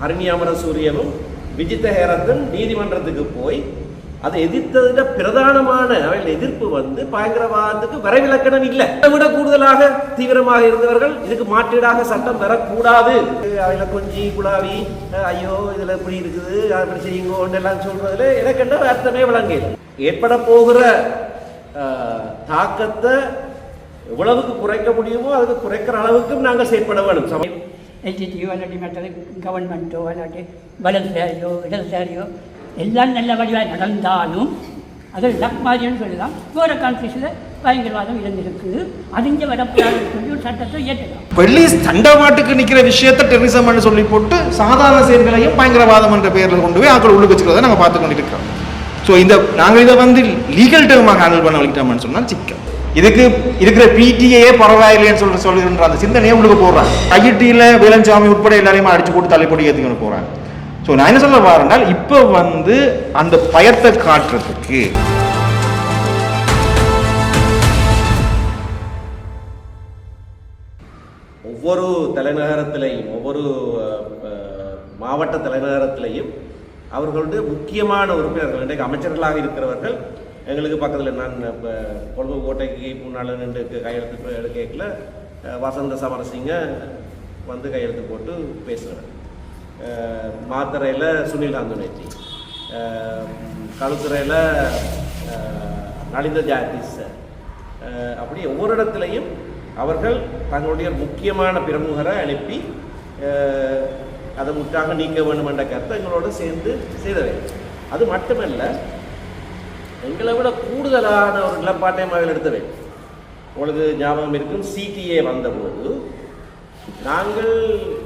ஹரிணியாமர சூரியனும் விஜித்த ஹேரத்தும் நீதிமன்றத்துக்கு போய் அதை எதிர்த்ததுல பிரதானமான அவர்கள் எதிர்ப்பு பயங்கரவாதத்துக்கு வரைவிலக்கணம் இல்லை. அதை விட கூடுதலாக தீவிரமாக இருந்தவர்கள் இதுக்கு மாற்றீடாக சட்டம் பெறக்கூடாது. அதில் கொஞ்சி குழாவி ஐயோ இதுல இப்படி இருக்குது அப்படி செய்யுங்க எல்லாம் சொல்றதுல எனக்கு என்ன அர்த்தமே விளங்கல. ஏற்பட போகிற தாக்கத்தை எவ்வளவுக்கு குறைக்க முடியுமோ அதுக்கு குறைக்கிற அளவுக்கு நாங்கள் செயற்பட வேண்டும். எல்டிடியோ இல்லாட்டி மற்றது கவர்மெண்ட்டோ இல்லாட்டி வலதுசாரியோ இடதுசாரியோ எல்லாம் நல்ல வழியாக நடந்தாலும் அது லக் மாதிரின்னு சொல்லலாம். வேறு கண்ட்ரிஸில் பயங்கரவாதம் இருந்திருக்குது. அதிக வரப்படாதுன்னு சொல்லி ஒரு சட்டத்தை ஏற்றலாம். வெள்ளி சண்டமாட்டுக்கு நிற்கிற விஷயத்தை டெரரிசம்னு சொல்லி போட்டு சாதாரண செயல்களையும் பயங்கரவாதம் என்ற பெயரில் கொண்டு போய் ஆக்கள் உள்ளுக்கு வச்சுக்கிறத நாங்கள் பார்த்து கொண்டிருக்கிறோம். ஸோ நாங்கள் இதை லீகல் டேர்மாக ஹேண்டில் பண்ண வலிக்கிட்டோம்னு சொன்னால் சிக்கல். இதுக்கு இருக்கிற பிடிஏ பரவாயில்லைன்னு சொல்லுகின்ற அந்த சிந்தனையை உங்களுக்கு போடுறாங்க. ஐடியில் வேலஞ்சாமி உட்பட எல்லாரையும் அடிச்சு போட்டு தலைப்பொடி ஏற்றுக்கணும் போகிறாங்க. ஸோ நான் என்ன சொல்ல வரேன்னால் இப்போ அந்த பயத்தை காட்டுறதுக்கு ஒவ்வொரு தலைநகரத்திலையும் ஒவ்வொரு மாவட்ட தலைநகரத்திலையும் அவர்களுடைய முக்கியமான உறுப்பினர்கள் இன்றைக்கு அமைச்சர்களாக இருக்கிறவர்கள் எங்களுக்கு பக்கத்தில் நான் இப்போ கொழும்பு கோட்டைக்கு முன்னால் நின்று கையெழுத்து எடுக்கல வசந்த சமரசிங்க கையெழுத்து போட்டு பேசுகிறேன். மாத்தறையில் சுனில் அந்துனேச்சி, களுத்துறையில் நலிந்த ஜாத்திஸ், அப்படி ஒவ்வொரு இடத்துலையும் அவர்கள் தங்களுடைய முக்கியமான பிரமுகரை அனுப்பி அதை முற்றாக நீக்க வேண்டும் என்ற கருத்தை எங்களோடு சேர்ந்து செய்தவை. அது மட்டுமல்ல, எங்களை விட கூடுதலான ஒரு நிலப்பாட்டையும் அவர்கள் எடுத்தவை. உங்களுக்கு ஞாபகம் இருக்கும், சிடிஏ வந்தபோது நாங்கள்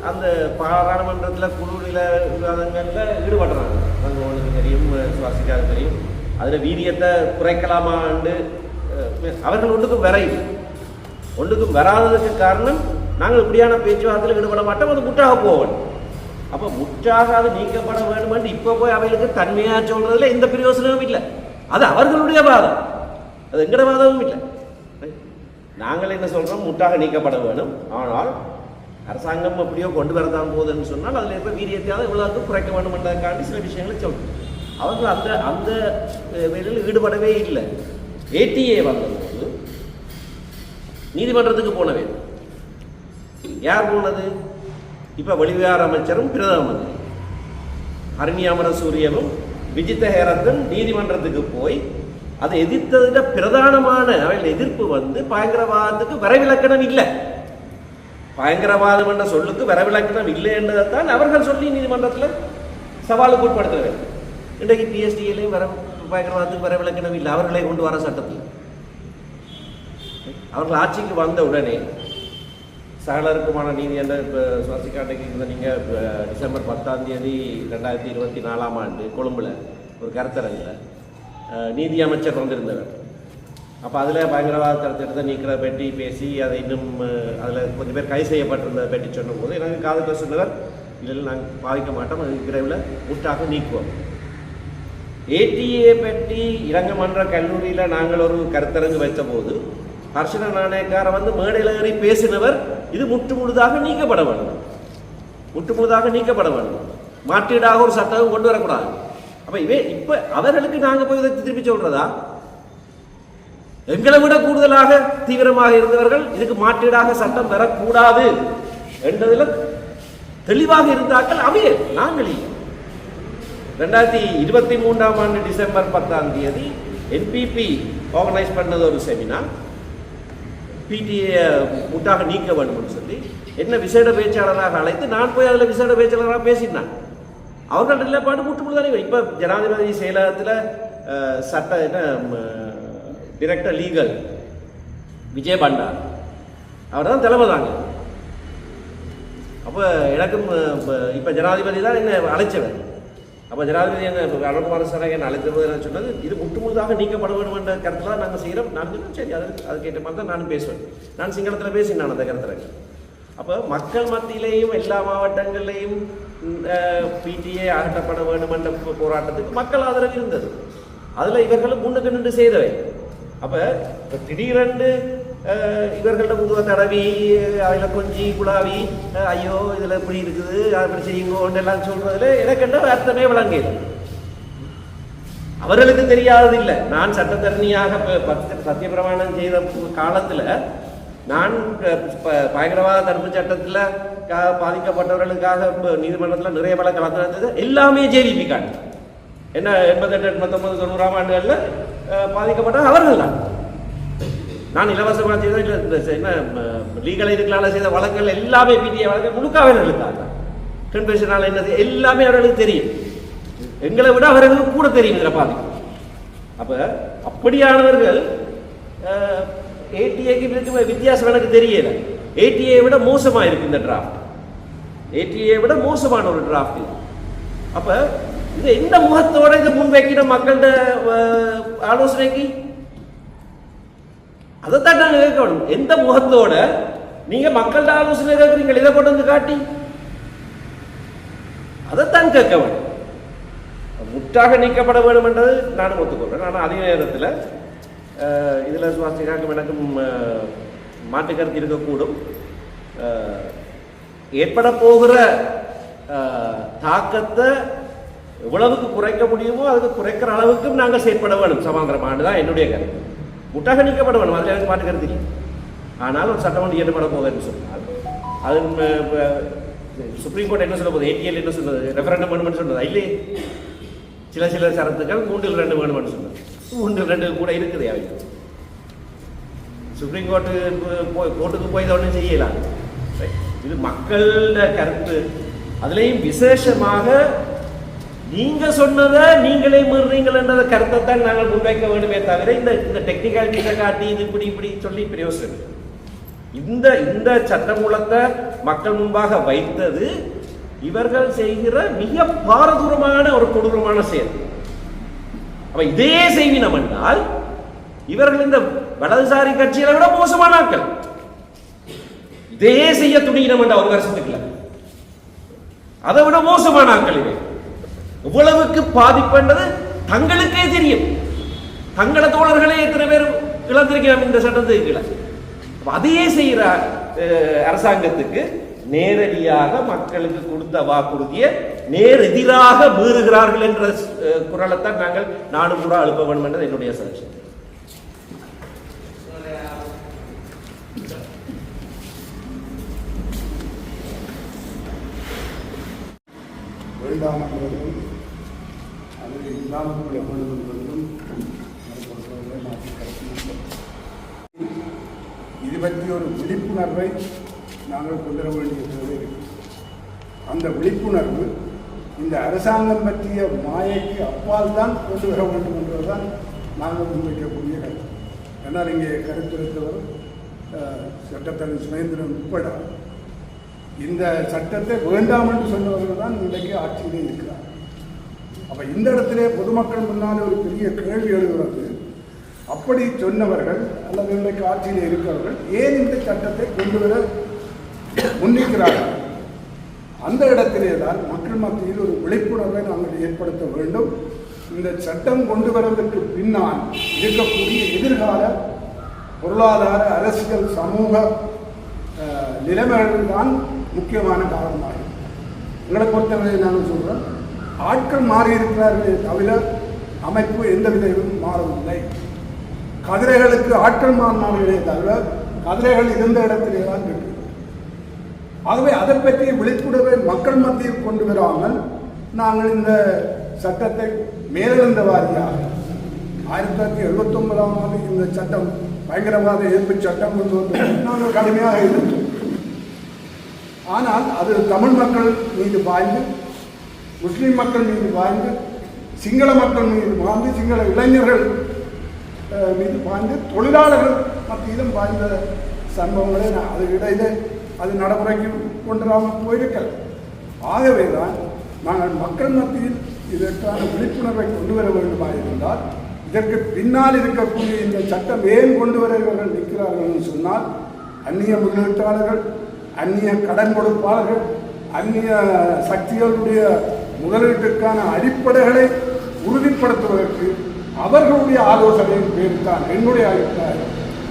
அந்த பாராளுமன்றத்தில் குழுவில விவாதங்களில் ஈடுபடுறாங்க. நாங்கள் உங்களுக்கு தெரியும், சுவாசிக்காத தெரியும், அதில் வீரியத்தை குறைக்கலாமான்னு அவர்கள் ஒன்றுக்கும் வராததுக்கு காரணம் நாங்கள் இப்படியான பேச்சுவார்த்தையில் ஈடுபட மாட்டோம், அது முற்றாக போவோம். அப்போ முற்றாக அது நீக்கப்பட வேண்டும் என்று இப்போ போய் அவைகளுக்கு தன்மையாக சொல்றதுல எந்த பிரயோசனமும் இல்லை. அது அவர்களுடைய வாதம், அது எங்கட வாதமும் இல்லை. நாங்கள் என்ன சொல்றோம், முற்றாக நீக்கப்பட வேண்டும். ஆனால் அரசாங்கம் எப்படியோ கொண்டு வரதான் போகுதுன்னு சொன்னால் அதில் இருக்க வீரியத்தையாவது இவ்வளவு குறைக்க வேண்டும் என்றதுக்காண்டி சில விஷயங்களை சொல்றோம். அவர்கள் அந்த வேலையில் ஈடுபடவே இல்லை. ஏடிஏ வந்தபோது நீதிமன்றத்துக்கு போனவே யார் போனது? இப்ப வெளிவிவகார அமைச்சரும் பிரதம மந்திரி ஹரிணியாமர சூரியனும் விஜித்த ஹேரத்தும் நீதிமன்றத்துக்கு போய் அதை எதிர்த்ததுல பிரதானமான அவர்கள் எதிர்ப்பு பயங்கரவாதத்துக்கு வரைவிலக்கணம் இல்லை, பயங்கரவாதம் என்ற சொல்லுக்கு வரைவிலக்கணம் இல்லை என்றதைத்தான் அவர்கள் சொல்லி நீதிமன்றத்தில் சவாலுக்கு உட்படுத்த வேண்டும். இன்றைக்கு பிஎஸ்டியிலையும் பயங்கரவாதத்துக்கு வரைவிலக்கணம் இல்லை, அவர்களை கொண்டு வர சட்டத்தில் அவர்கள் ஆட்சிக்கு வந்த உடனே சகலருக்குமான நீதி என்ற இப்போ சுவாசிக்காட்டைக்கு இருந்த நீங்கள் டிசம்பர் 10 2024 கொழும்புல ஒரு கருத்தரங்கில் நீதி அமைச்சர் வந்திருந்தவர். அப்போ அதில் பயங்கரவாத தடுத்திட்டத்தை நீக்கிற பெட்டி பேசி அதை இன்னும் அதில் கொஞ்சம் பேர் கைது செய்யப்பட்டிருந்த பெட்டி சொன்ன போது எனக்கு காதுக்கு சொன்னவர், இல்லை நாங்கள் பாதிக்க மாட்டோம், அது விரைவில் முற்றாக நீக்குவோம். ஏடிஏ பெட்டி இறங்கமன்ற கல்லூரியில் நாங்கள் ஒரு கருத்தரங்கு வைத்த போது ஹர்ஷன நாணயக்கார மேடையில் ஏறி பேசினவர், இது முற்றுமுழுதாக நீக்கப்பட வேண்டும், மாற்றீடாக ஒரு சட்டம் கொண்டு வரக்கூடாது. அப்ப இப்ப அவர்களுக்கு நாங்க போய் திருப்பி சொல்றதா? எங்களை விட கூடுதலாக தீவிரமாக இருந்தவர்கள் இதுக்கு மாற்றீடாக சட்டம் பெறக்கூடாது என்பதில் தெளிவாக இருந்தார்கள். அவையே நாங்கள் 2023 டிசம்பர் 10 என்பிபி ஆர்கனைஸ் பண்ணது ஒரு செமினார், பிடிஏ முற்றாக நீக்க வேண்டும் சொல்லி என்ன விசேட பேச்சாளராக அழைத்து நான் போய் அதில் விசேட பேச்சாளராக பேசினான். அவர்கள் நிலைப்பாடு முற்றுமுழுதானே. இப்போ ஜனாதிபதி செயலகத்தில் சட்ட டிரெக்டர் லீகல் விஜய் பண்டார் அவர் தான் தலைமை தாங்க. அப்போ எனக்கும் இப்போ ஜனாதிபதி தான் என்ன அழைச்சவர். அப்போ ஜனாதிபதி என்ன அனுகுமார சாராக என்ன அழைத்த போது என்ன சொன்னது, இது முற்றுமுழுதாக நீக்கப்பட வேண்டும் என்ற கருத்தில் தான் நாங்கள் செய்கிறோம். நான் சரி அதுக்கேற்ற மாதிரி தான் நானும் பேசுவேன். நான் சிங்களத்தில் பேசினேன் அந்த கருத்தில். அப்போ மக்கள் மத்தியிலேயும் எல்லா மாவட்டங்களிலேயும் பிடிஏ அகற்றப்பட வேண்டும் என்ற போராட்டத்துக்கு மக்கள் ஆதரவு இருந்தது. அதில் இவர்களும் முன்னுக்கு நின்று செய்தவை. அப்போ திடீரென்று இவர்கள்ட்ட முதுவை தடவி அதில் கொஞ்சி குழாவி ஐயோ இதில் இப்படி இருக்குது அப்படி செய்யுங்கோன்னு எல்லாம் சொல்றதுல எனக்கு என்ன அர்த்தமே விளங்கல. அவர்களுக்கு தெரியாதது இல்லை. நான் சட்டத்தரணியாக சத்தியப்பிரமாணம் செய்த காலத்தில் நான் பயங்கரவாத தடுப்பு சட்டத்தில் பாதிக்கப்பட்டவர்களுக்காக நீதிமன்றத்தில் நிறைய வழக்கு நடந்தது. எல்லாமே ஜேவிபி காட்டு என்ன 88, 89, 90ஆம் ஆண்டுகளில் பாதிக்கப்பட்ட அவர்கள் தான். நான் இலவசமாக செய்த என்ன லீகல் இதுக்களால் செய்த வழக்குகள் எல்லாமே பிடிஐ வழக்கு முழுக்காவே எழுத்தாங்க. கன்வென்ஷனால் என்னது எல்லாமே அவர்களுக்கு தெரியும். எங்களை விட அவர்களுக்கு கூட தெரியும் இதில் பாதிக்கும். அப்போ அப்படியானவர்கள் ஏடிஏக்கு இருக்க வித்தியாசம் எனக்கு தெரியல. ஏடிஏ விட மோசமாக இருக்கு இந்த டிராஃப்ட். ஏடிஏ விட மோசமான ஒரு டிராஃப்ட் இது. அப்போ இது எந்த முகத்தோட இதை முன்வைக்கிற மக்கள்கிட்ட ஆலோசனைக்கு அதைத்தான் நாங்கள் கேட்கணும். எந்த முகத்தோட நீங்க மக்கள்கிட்ட ஆலோசனை கேட்குறீங்க? இதை கொண்டு வந்து காட்டி அதைத்தான் கேட்க வேண்டும். முற்றாக நீக்கப்பட வேண்டும் என்றது நானும் ஒத்துக்கொள்றேன். ஆனால் அதே நேரத்தில் இதில் சுவாசிகாக்கும் எனக்கும் மாற்று கருத்து இருக்கக்கூடும். ஏற்பட போகிற தாக்கத்தை எவ்வளவுக்கு குறைக்க முடியுமோ அதுக்கு குறைக்கிற அளவுக்கும் நாங்கள் செயற்பட வேணும் சமாந்திரமானது தான் என்னுடைய கருத்து. முற்றாக நீக்கப்பட வேணும், அதில் எனக்கு மாற்று கருத்து இல்லை. ஆனால் ஒரு சட்டம் இயற்றப்பட போகுதுன்னு சொன்னால் அது சுப்ரீம் கோர்ட் என்ன சொல்ல போகுது? ஏடிஎல் என்ன சொன்னது? ரெஃபரண்டம் வேணும்னு சொன்னதா? இல்லை, சில சரத்துக்கள் 3-2 வேணும்னு சொன்னது. 3-2 கூட இருக்குது. அவை சுப்ரீம் கோர்ட்டுக்கு போய் ஒன்றும் செய்யலாம். இது மக்களோட கருத்து. அதுலேயும் விசேஷமாக நீங்க சொன்னதை நீங்களே மீறுறீங்கள் என்ற கருத்தை தான் நாங்கள் முன்வைக்க வேண்டுமே தவிர இந்த டெக்னிக்காலிட்டியை காட்டி இது இப்படி சொல்லி பிரயோசனம். இந்த சட்டமூலத்தை மக்கள் முன்பாக வைத்தது இவர்கள் செய்கிற மிக பாரதூரமான ஒரு கொடூரமான செயல். அப்ப இதே செய்வினம் என்றால் இவர்கள் இந்த வலதுசாரி கட்சிகளை விட மோசமான ஆட்கள். இதே செய்ய துணியினம் என்ற ஒரு வருஷத்துக்குள்ள அதை விட மோசமான ஆட்கள். இவை எவ்வளவுக்கு பாதிப்புன்றது தங்களுக்கே தெரியும். தங்கள தோழர்களே எத்தனை பேர் இழந்திருக்கிறோம் இந்த சட்டத்துக்கு. அதையே செய்கிற அரசாங்கத்துக்கு நேரடியாக மக்களுக்கு கொடுத்த வாக்குறுதியை நேரெதிராக மீறுகிறார்கள் என்ற குரலைத்தான் நாங்கள் நாடு கூட அழுப்ப வேண்டும் என்றது என்னுடைய சர்ச்சை. இது பற்றி ஒரு விழிப்புணர்வை நாங்கள் கொண்டு வர வேண்டிய தேவை இருக்கு. அந்த விழிப்புணர்வு இந்த அரசாங்கம் பற்றிய மாயைக்கு அப்பால் தான் கொண்டு வர வேண்டும் என்பதுதான் நாங்கள் முன்வைக்கக்கூடிய கருத்து. ஏன்னால் இங்கே கருத்துரைத்தவர் சட்டத்தரணி சுமேந்திரன் உட்பட இந்த சட்டத்தை வேண்டாம் என்று சொன்னவர்கள் தான் இன்றைக்கு ஆட்சியிலே இருக்கிறார். அப்போ இந்த இடத்திலே பொதுமக்கள் முன்னால் ஒரு பெரிய கேள்வி எழுதுகிறது. அப்படி சொன்னவர்கள் அல்லது இன்றைக்கு ஆட்சியில் இருக்கிறவர்கள் ஏன் இந்த சட்டத்தை கொண்டு வர முன்னிற்கிறார்கள்? அந்த இடத்திலே தான் மக்கள் மத்தியில் ஒரு விழிப்புணர்வை நாங்கள் ஏற்படுத்த வேண்டும். இந்த சட்டம் கொண்டு வருவதற்கு பின்னால் இருக்கக்கூடிய எதிர்கால பொருளாதார, அரசியல், சமூக நிலைமைகள் தான் முக்கியமான காரணமாகும். எங்களை பொறுத்தவரை நாங்கள் சொல்கிறோம், ஆட்கள் மாறியிருக்கிறார்களே தவிர அமைப்பு எந்தவித இதுவும் மாறவில்லை. கதிரைகளுக்கு ஆட்கள் மாறினார்களே தவிர கதிரைகள் இருந்த இடத்திலே தான் இருக்கு. ஆகவே அதை பற்றிய விழிப்புணர்வை மக்கள் மத்தியில் கொண்டு வராமல் நாங்கள் இந்த சட்டத்தை மேலிருந்த வாரியாக 1979ஆம் ஆண்டு இந்த சட்டம் பயங்கரவாத எதிர்ப்பு சட்டம் கொண்டு வந்து நாங்கள் கடுமையாக இருந்தோம். ஆனால் அது தமிழ் மக்கள் மீது பாய்ந்து, முஸ்லீம் மக்கள் மீது பாய்ந்து, சிங்கள மக்கள் மீது பாய்ந்து, சிங்கள இளைஞர்கள் மீது பாய்ந்து, தொழிலாளர்கள் மத்தியிலும் பாய்ந்த சம்பவங்களை அது இடையிலே அது நடைமுறைக்கு கொண்டுராமல் போயிருக்கல. ஆகவே தான் நாங்கள் மக்கள் மத்தியில் இதற்கான விழிப்புணர்வை கொண்டு வர வேண்டுமாக இருந்தால், இதற்கு பின்னால் இருக்கக்கூடிய இந்த சட்டம் ஏன் கொண்டு வர இவர்கள் நிற்கிறார்கள் என்று சொன்னால், அந்நிய முதலீட்டாளர்கள், அந்நிய கடன் கொடுப்பாளர்கள், அந்நிய சக்திகளுடைய முதலீட்டுக்கான அடிப்படைகளை உறுதிப்படுத்துவதற்கு அவர்களுடைய ஆலோசனையின் பேர் தான் என்னுடைய அபிப்பிராயம்.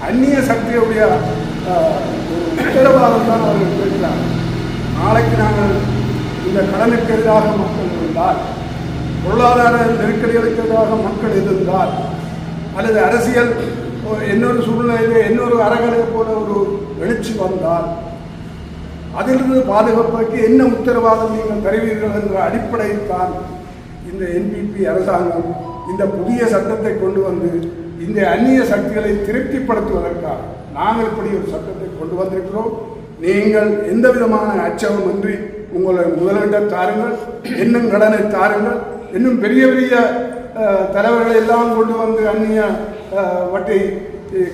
அந்நிய சக்தியுடைய உத்தரவாதம் தான் அவர்கள் கேட்கிறார். நாளைக்கு நாங்கள் இந்த கடனுக்கு எதிராக மக்கள் இருந்தால், பொருளாதார நெருக்கடிகளுக்கு எதிராக மக்கள் இருந்தால், அல்லது அரசியல் இன்னொரு சூழ்நிலையில் இன்னொரு அறகலை போல ஒரு எழுச்சி வந்தால், அதிலிருந்து பாதுகாப்புக்கு என்ன உத்தரவாதம் நீங்கள் தருவீர்கள் என்ற அடிப்படையில் தான் இந்த NPP அரசாங்கம் இந்த புதிய சட்டத்தை கொண்டு வந்து இந்த அந்நிய சக்திகளை திருப்திப்படுத்துவதற்காக நாங்கள் இப்படி ஒரு சட்டத்தை கொண்டு வந்திருக்கிறோம். நீங்கள் எந்த விதமான அச்சமின்றி உங்களை முதலிடம் தாருங்கள், இன்னும் கடனை தாருங்கள், இன்னும் பெரிய பெரிய தலைவர்களை எல்லாம் கொண்டு வந்து அந்நிய வட்டி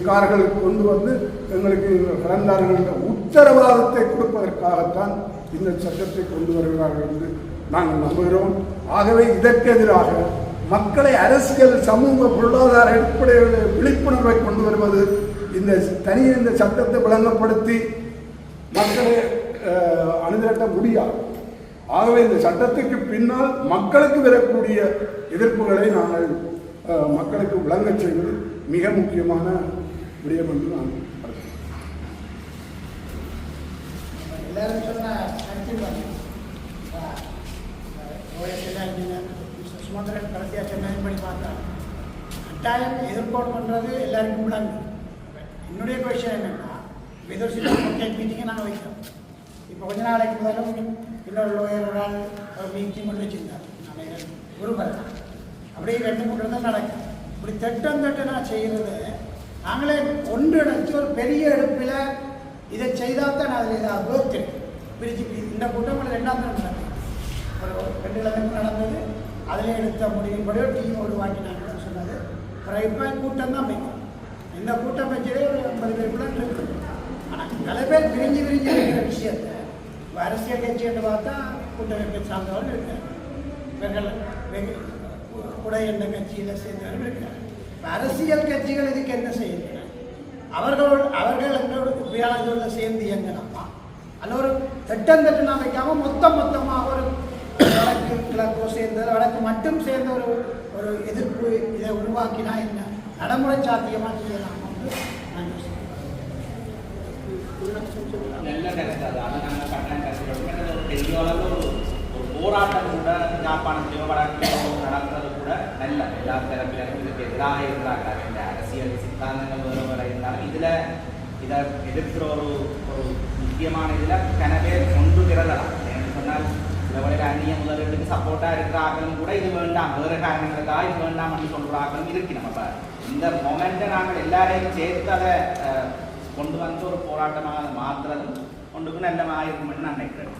கார்களுக்கு கொண்டு வந்து எங்களுக்கு கடந்தார்கள் என்ற உத்தரவாதத்தை கொடுப்பதற்காகத்தான் இந்த சட்டத்தை கொண்டு வருகிறார்கள் என்று நாங்கள் நம்புகிறோம். ஆகவே இதற்கு எதிராக மக்களை அரசியல் சமூக பொருளாதார அடிப்படையில் விழிப்புணர்வை கொண்டு வருவது, இந்த சட்டத்தை விளங்கப்படுத்தி மக்களை அணுதிரட்ட முடியாது. ஆகவே இந்த சட்டத்துக்கு பின்னால் மக்களுக்கு வரக்கூடிய எதிர்ப்புகளை நாங்கள் மக்களுக்கு விளங்கச் செய்வது மிக முக்கியமான விடயம் என்று நான் எல்லாரும் சொன்ன சுமந்திரன் கடைசியாக சொன்னது படி பார்த்தா கட்டாயம் எதிர்கோட் பண்ணுறது எல்லாருக்கும் விளங்கும். என்னுடைய கொஷன் என்னென்னா, எதிர்சில மீட்டிங்கை நாங்கள் வைக்கிறோம். இப்போ கொஞ்ச நாளைக்கு முதலும் இன்னொரு லோயர் ஒரு ஆள் மீட்டிங் கொண்டு வச்சுருந்தார். நான் குருபர் அப்படியே 2-3 தான் நடக்கும். இப்படி தட்டு நான் செய்கிறது நாங்களே ஒன்றிணைச்சு ஒரு பெரிய எடுப்பில் இதை செய்தால் தான் அதில் ஏதாவது வேர்த்து பிரிச்சு இந்த கூட்டம் 2ஆம் தரம் நடந்தது. ஒரு 2 கிழமைக்கு நடந்தது. அதில் எடுத்த முடிவின்படி ஒரு டீம் உருவாக்கினாங்கன்னு சொன்னது. அப்புறம் இப்போ கூட்டம் தான் வைக்கும். இந்த கூட்டம் வச்சதே ஒரு 50 பேருக்குள்ள இருக்குது. ஆனால் பல பேர் விரிஞ்சு இருக்கிற விஷயத்தை அரசியல் கட்சி என்று பார்த்தா கூட்டமைப்பை சார்ந்தவர்கள் இருக்காங்க. இவர்கள் கூட எந்த கட்சியில் சேர்ந்தவர்கள் இருக்காங்க. அரசியல் கட்சிகள் இதுக்கு என்ன செய்யணும்? அவர்கள் எங்களோட வியாதிகளில் சேர்ந்து இயங்கினாமா அல்ல ஒரு தட்டு நான் வைக்காமல் மொத்தமாக ஒரு வடக்கு கிழக்கோ சேர்ந்தது வடக்கு மட்டும் சேர்ந்த ஒரு எதிர்ப்பு இதை உருவாக்கினா என்ன நடைமுறை சாத்தியமாக செய்யலாம் வந்து நான் நல்ல கருத்து. அது நாங்கள் கட்டாயம் கருத்து பெரிய அளவு ஒரு போராட்டம் கூட யாழ்ப்பாணத்திலோ வடக்கிலோ நடக்கிறது கூட நல்ல எல்லா தரப்பிலும் இதுக்கு எதிராக இருக்கிறாங்க. இந்த அரசியல் சித்தாந்தங்கள் வேறு இருந்தாலும் இதை எதிர்க்கிற ஒரு முக்கியமான இதில் கனவே கொண்டு திரளலாம். என்று சொன்னால் சில வழியில் அந்நிய முதலீட்டுக்கு சப்போர்ட்டாக இருக்கிற ஆக்களும் கூட இது வேண்டாம், வேறு காரணங்களுக்காக இது வேண்டாம் என்று சொல்கிற ஆக்களும் இருக்கு. நம்ம இந்த மொமெண்ட்டை நாங்கள் எல்லாரையும் சேர்த்து அதை கொண்டு வந்து ஒரு போராட்டமாக அதை மாற்றுறது ஒன்றுக்கு நல்லமாக இருக்குமென்னு நான் நினைக்கிறேன்.